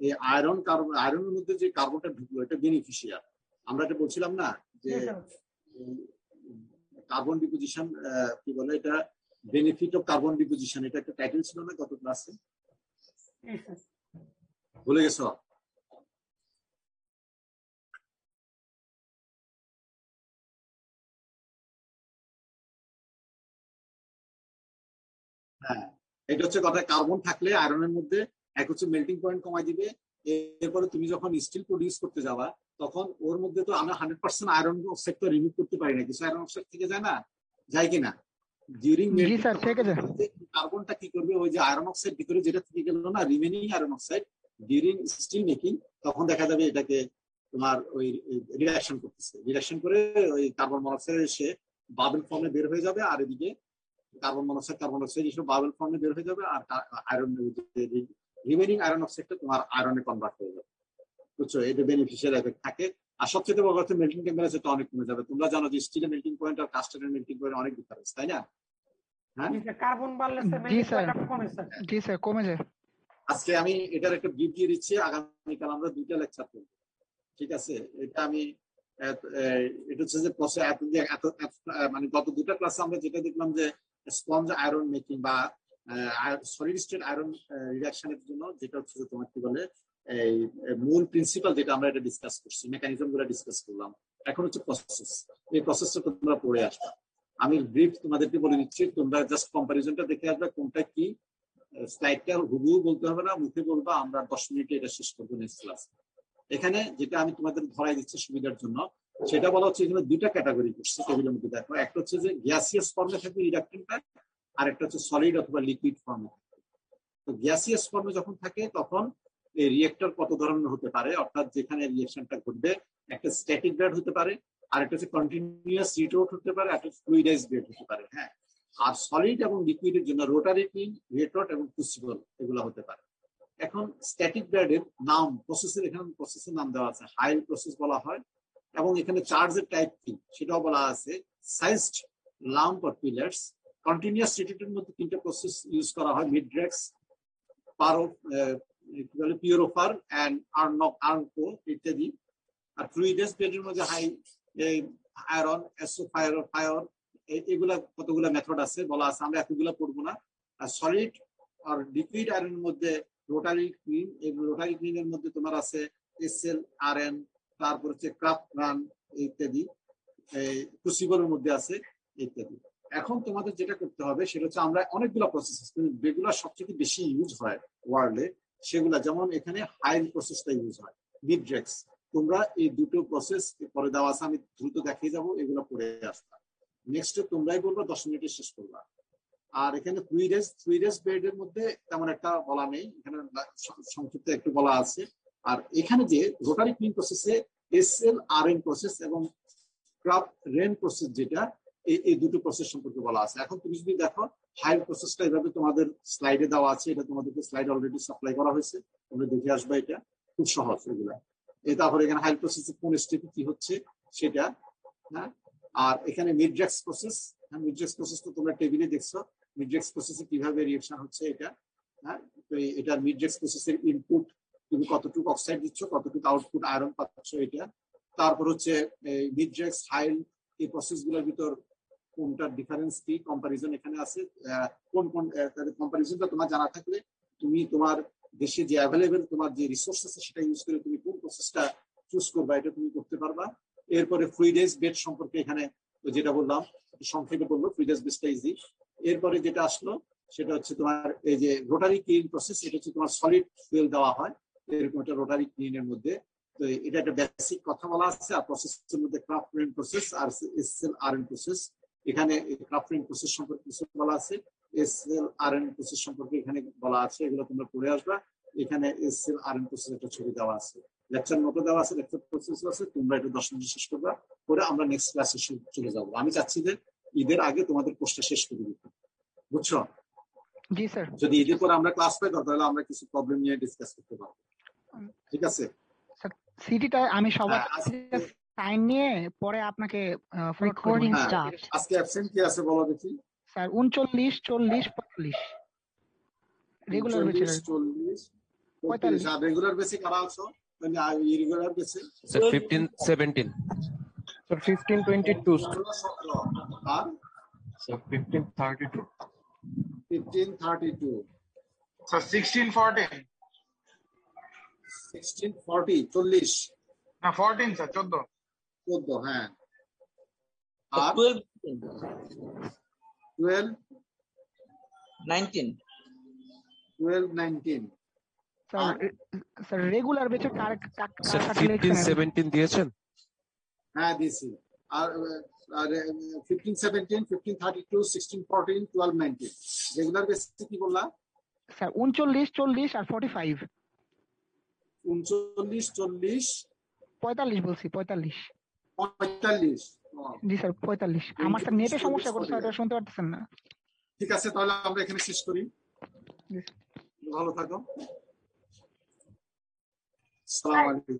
এই আয়রনের মধ্যে যে কার্বনটা ঢুকলো এটা বেনিফিশিয়াল। আমরা এটা বলছিলাম না যে কার্বন ডিপোজিশন কি বলে, এটা বেনিফিট অফ কার্বন ডিপোজিশন, এটা একটা টাইটেল ছিল না গত ক্লাসে? ভুলে গেছো? হ্যাঁ, এটা হচ্ছে কথা। কার্বন থাকলে আয়রনের মধ্যে এক হচ্ছে মেল্টিং পয়েন্ট কমাই দিবে। এরপরে তুমি যখন স্টিল প্রডিউস করতে যাবা তখন ওর মধ্যে তো আমরা 100% আয়রন অক্সাইড তো রিমুভ করতে পারি না, কিছু আয়রন অক্সাইড থেকে যায় না, যায় কিনা? ডিউরিং কার্বনটা কি করবে, ওই যে আয়রন অক্সাইড ভিতরে যেটা থেকে গেল না, remaining iron oxide, during steel making তখন দেখা যাবে এটাকে তোমার ওই রিডাকশন করতেছে। রিডাকশন করে ওই কার্বন মনোক্সাইড এসে বাবল ফর্মে বের হয়ে যাবে, আর এদিকে কার্বন মনোক্সাইড এসে বাবল ফর্মে বের হয়ে যাবে, আর আয়রন রিমেনিং আয়রন অক্সাইডটা তোমার আয়রনে কনভার্ট হয়ে যাবে। বুঝছো? এটা বেনিফিশিয়াল এফেক্ট থাকে। আর সবচেয়ে বড় কথা, মেল্টিং টেম্পারেচারটা অনেক কমে যাবে। তোমরা জানো যে স্টিলের মেল্টিং পয়েন্ট আর কাস্টের মেল্টিং পয়েন্ট অনেক ডিফারেন্স, তাই না? হ্যাঁ, কার্বন বাড়লে মেল্টিং পয়েন্টটা কমে স্যার। জি স্যার, কমে যায়। আজকে আমি এটার একটা ব্রিফ দিয়ে দিচ্ছি, আগামীকাল আমরা 2টা লেকচার করব, ঠিক আছে? এটা আমি এটা হচ্ছে যে মানে গত 2টা ক্লাসে আমরা যেটা দেখলাম যে স্পঞ্জ আয়রন মেকিং বা সলিড স্টেট আয়রন রিডাকশনের জন্য যেটা হচ্ছে যে তোমার কি বলে এই মূল প্রিন্সিপাল, যেটা আমরা এটা ডিসকাস করছি, মেকানিজম গুলো ডিসকাস করলাম। এখন হচ্ছে প্রসেস। এই প্রসেসটা তোমরা পড়ে আসবে। আমি ব্রিফ তোমাদেরকে বলে দিচ্ছি, তোমরা জাস্ট কম্পারিজনটা দেখে আসবে কোনটা কি। স্লাইডটা হুবহু বলতে হবে না, মুখে বলবা। আমরা 10 মিনিটে এটা শেষ করবো নেক্সট ক্লাস। এখানে যেটা আমি তোমাদের ধরাই দিচ্ছি সুবিধার জন্য, সেটা বলা হচ্ছে এখানে 2টা ক্যাটাগরি করছে টেবিলের মধ্যে। দেখো, একটা হচ্ছে যে গ্যাসিয়াস ফর্মে থাকবে রিডাক্টেন্টটা, আর একটা হচ্ছে সলিড অথবা লিকুইড ফর্মে থাকবে। তো গ্যাসিয়াস ফর্মে যখন থাকে তখন এই রিয়েক্টর কত ধরনের হতে পারে, অর্থাৎ যেখানে রিয়েকশনটা ঘটবে, একটা স্ট্যাটিক ব্যাড হতে পারে, আর একটা হচ্ছে কন্টিনিউয়াস রিটোর্ট হতে পারে, একটা ফ্লুইডাইজ ব্যাড হতে পারে। হ্যাঁ, আর সলিড এবং লিকুইডের জন্য রোটারি ক্লিন, রিটোর্ট এবং ক্রুসিবল এগুলো হতে পারে। এখন স্ট্যাটিক ব্যাডের নাম, প্রসেসের এখানে প্রসেসের নাম দেওয়া আছে, হাইল প্রসেস বলা হয়। এবং এখানে চার্জের টাইপ কি সেটাও বলা আছে, sized lump or pillars. Continuous রিটোর্টের মধ্যে 3টা প্রসেস ইউজ করা হয়, মিডরেক্স, পিউরোফার এন্ড আর্নকো ইত্যাদি। আর ফ্লুইডাস বেডের মধ্যে হাই আয়রন, ফায়ার, এগুলা কতগুলা মেথড আছে বলা আছে, আমরা এতগুলা পড়বো না। আর সলিড আর লিকুইড আয়রনের মধ্যে রোটারি ক্লিন, এই রোটারি ক্লিনের মধ্যে তোমার আছে এসএল, আরএন, তারপর হচ্ছে ক্রাফট রান ইত্যাদি, ক্রুসিবলের মধ্যে আছে ইত্যাদি। এখন তোমাদের যেটা করতে হবে সেটা হচ্ছে, আমরা অনেকগুলো প্রসেস আছে, যেগুলো সবচেয়ে বেশি ইউজ হয় ওয়ার্ল্ডে সেগুলা, যেমন এখানে হাইল প্রসেসটা ইউজ হয়, মিডরেক্স। তোমরা এই 2টো প্রসেস পরে দেওয়া আছে, আমি দ্রুত দেখিয়ে যাবো, এগুলো পড়ে আসতাম। নেক্সট তোমরাই বলবো, 10 মিনিটে শেষ করবা। আর এখানে ফ্লুইডাস বেডের মধ্যে তেমন একটা বলা নেই, এখানে সংক্ষিপ্ত একটু বলা আছে। আর এখানে যে রোটারি ক্লিন প্রসেসে এসএল আরএন প্রসেস এবং ক্রাফট রেন প্রসেস, যেটা এই 2টো প্রসেস সম্পর্কে বলা আছে। এখন তুমি যদি দেখো, হাইল প্রসেসটা এভাবে তোমাদের স্লাইডে দেওয়া আছে, এটা তোমাদেরকে স্লাইড অলরেডি সাপ্লাই করা হয়েছে, তোমরা দেখে আসবে, এটা খুব সহজ এগুলা। তারপরে এখানে হাইল প্রসেসে কোন স্টেপে কি হচ্ছে সেটা। হ্যাঁ, আর এখানে মিডরেক্স প্রসেস, মিডরেক্স প্রসেস তো তোমরা টেবিলে দেখছো, মিডরেক্স প্রসেসে কিভাবে রিঅ্যাকশন হচ্ছে এটা। হ্যাঁ, তো এটা মিডরেক্স প্রসেসের ইনপুট, তুমি কতটুকু অক্সাইড দিচ্ছ, কতটুকু আউটপুট আয়রন পাচ্ছ এটা। তারপর হচ্ছে মিডরেক্স, হাইল, এই প্রসেস গুলোর ভিতর কোনটার ডিফারেন্স কি, কম্পারিজন এখানে আছে। কোন কম্পারিজনটা তোমার জানা থাকলে তুমি তোমার দেশে যে অ্যাভেলেবেল তোমার যে রিসোর্স আছে সেটা ইউজ করে তুমি কোন প্রসেসটা চুজ করবা, এটা তুমি করতে পারবা। এরপরে ফ্লুইডেজ বেড সম্পর্কে এখানে যেটা বললাম সংক্ষেপে বলবো, ফ্লুইডেজ বেডটা ইজি। এরপরে যেটা আসলো সেটা হচ্ছে তোমার এই যে রোটারি ক্লিন প্রসেস, এটা হচ্ছে তোমার সলিড ফুয়েল দেওয়া হয় এরকম একটা রোটারি ক্লিনের মধ্যে। তো এটা একটা বেসিক কথা বলা আছে। আর প্রসেসের মধ্যে ক্রাফটম্যান প্রসেস আর SLRN প্রসেস, এখানে ক্রাফটম্যান প্রসেস সম্পর্কে কিছু বলা আছে, SLRN প্রসেস সম্পর্কে এখানে বলা আছে, এগুলো তোমরা পড়ে আসবা। এখানে SLRN প্রসেস একটা ছবি দেওয়া আছে, লেকচার নোটও দেওয়া আছে, লেকচার প্রসেস আছে। তোমরা এটা 10 মিনিট শেষ করবা, পরে আমরা নেক্সট ক্লাসে চলে যাবো। আমি চাচ্ছি যে ঈদের আগে তোমাদের কোর্সটা শেষ করে দিতে, বুঝছো? জি স্যার। যদি ঈদের পরে আমরা ক্লাস পাই তাহলে আমরা কিছু প্রবলেম নিয়ে ডিসকাস করতে পারবো, ঠিক আছে? সিটিটা আমি সবার হ্যাঁ, সাইন নিয়ে পরে আপনাকে রেকর্ডিং হ্যাঁ, স্টার্ট। আজকে অ্যাবসেন্ট কি আছে বলো দেখি। স্যার 39, 40, 45 রেগুলার বেচে 40, 45 আর রেগুলার বেসে কারা আছো? মানে ইরেগুলার বেসে স্যার 15 17 স্যার 15 22 আর স্যার 15 32 15 32 স্যার 16 14 16 40 40 না 14 স্যার 14 14 হ্যাঁ। আর 12 19 স্যার রেগুলার বেচে কার স্যার 15 17 দিয়েছেন? হ্যাঁ দিয়েছি। আর 15 17 15 32 16 14 12 19 রেগুলার বেসে কি বললা? স্যার 39, 40 আর 45 39 40 45 বলছি 45। 45 জি স্যার 45। আমার স্যার নেটে সমস্যা করছে, ওটা শুনতে পারতেছেন না। ঠিক আছে, তাহলে আমরা এখানে শেষ করি। ভালো থাকো। আসসালামু আলাইকুম।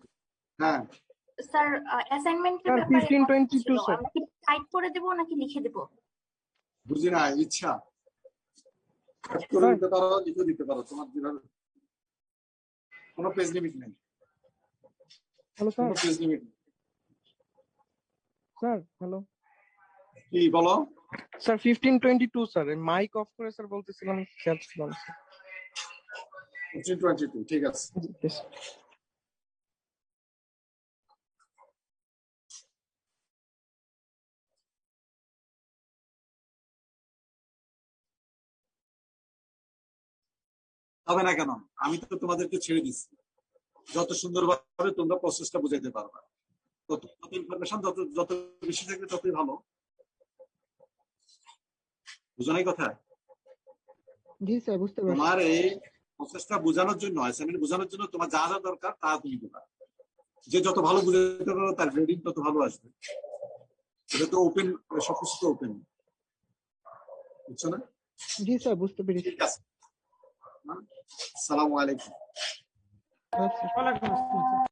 হ্যাঁ স্যার অ্যাসাইনমেন্টের স্যার ব্যাপারে 15 22 স্যার আমরা কি টাইপ করে দেব নাকি লিখে দেব? বুঝি না, ইচ্ছা করে দিতে পারো, লিখে দিতে পারো, তোমার যেভাবে। কোনো পেজ লিমিট নেই। Hello sir. কোনো পেজ লিমিট নেই। স্যার হ্যালো কি বলো? স্যার 15 22 স্যার মাইক অফ করে স্যার বলতেছিলাম, খেয়াল ছিল না স্যার। 15 22 ঠিক আছে। Yes. হবে না কেন? আমি তো তোমাদেরকে ছেড়ে দিচ্ছি, যত সুন্দরভাবে তোমরা প্রসেসটা বুঝাইতে পারবা, তত ইনফরমেশন যত বেশি থাকবে ততই ভালো। বুঝো নাই কথা? জি স্যার বুঝতে পারছি। তোমার এই প্রসেসটা বোঝানোর জন্য, অ্যাসাইনমেন্ট বোঝানোর জন্য তোমার যা যা দরকার তা তুমি দেবা। যে যত ভালো বুঝাতে পারো তার গ্রেডিং তত ভালো আসবে। এটা তো ওপেন, সবকিছু তো ওপেন, বুঝছো না? জি স্যার বুঝতে পেরেছি। ঠিক আছে, আসসালামু আলাইকুম। ওয়ালাইকুম আসসালাম।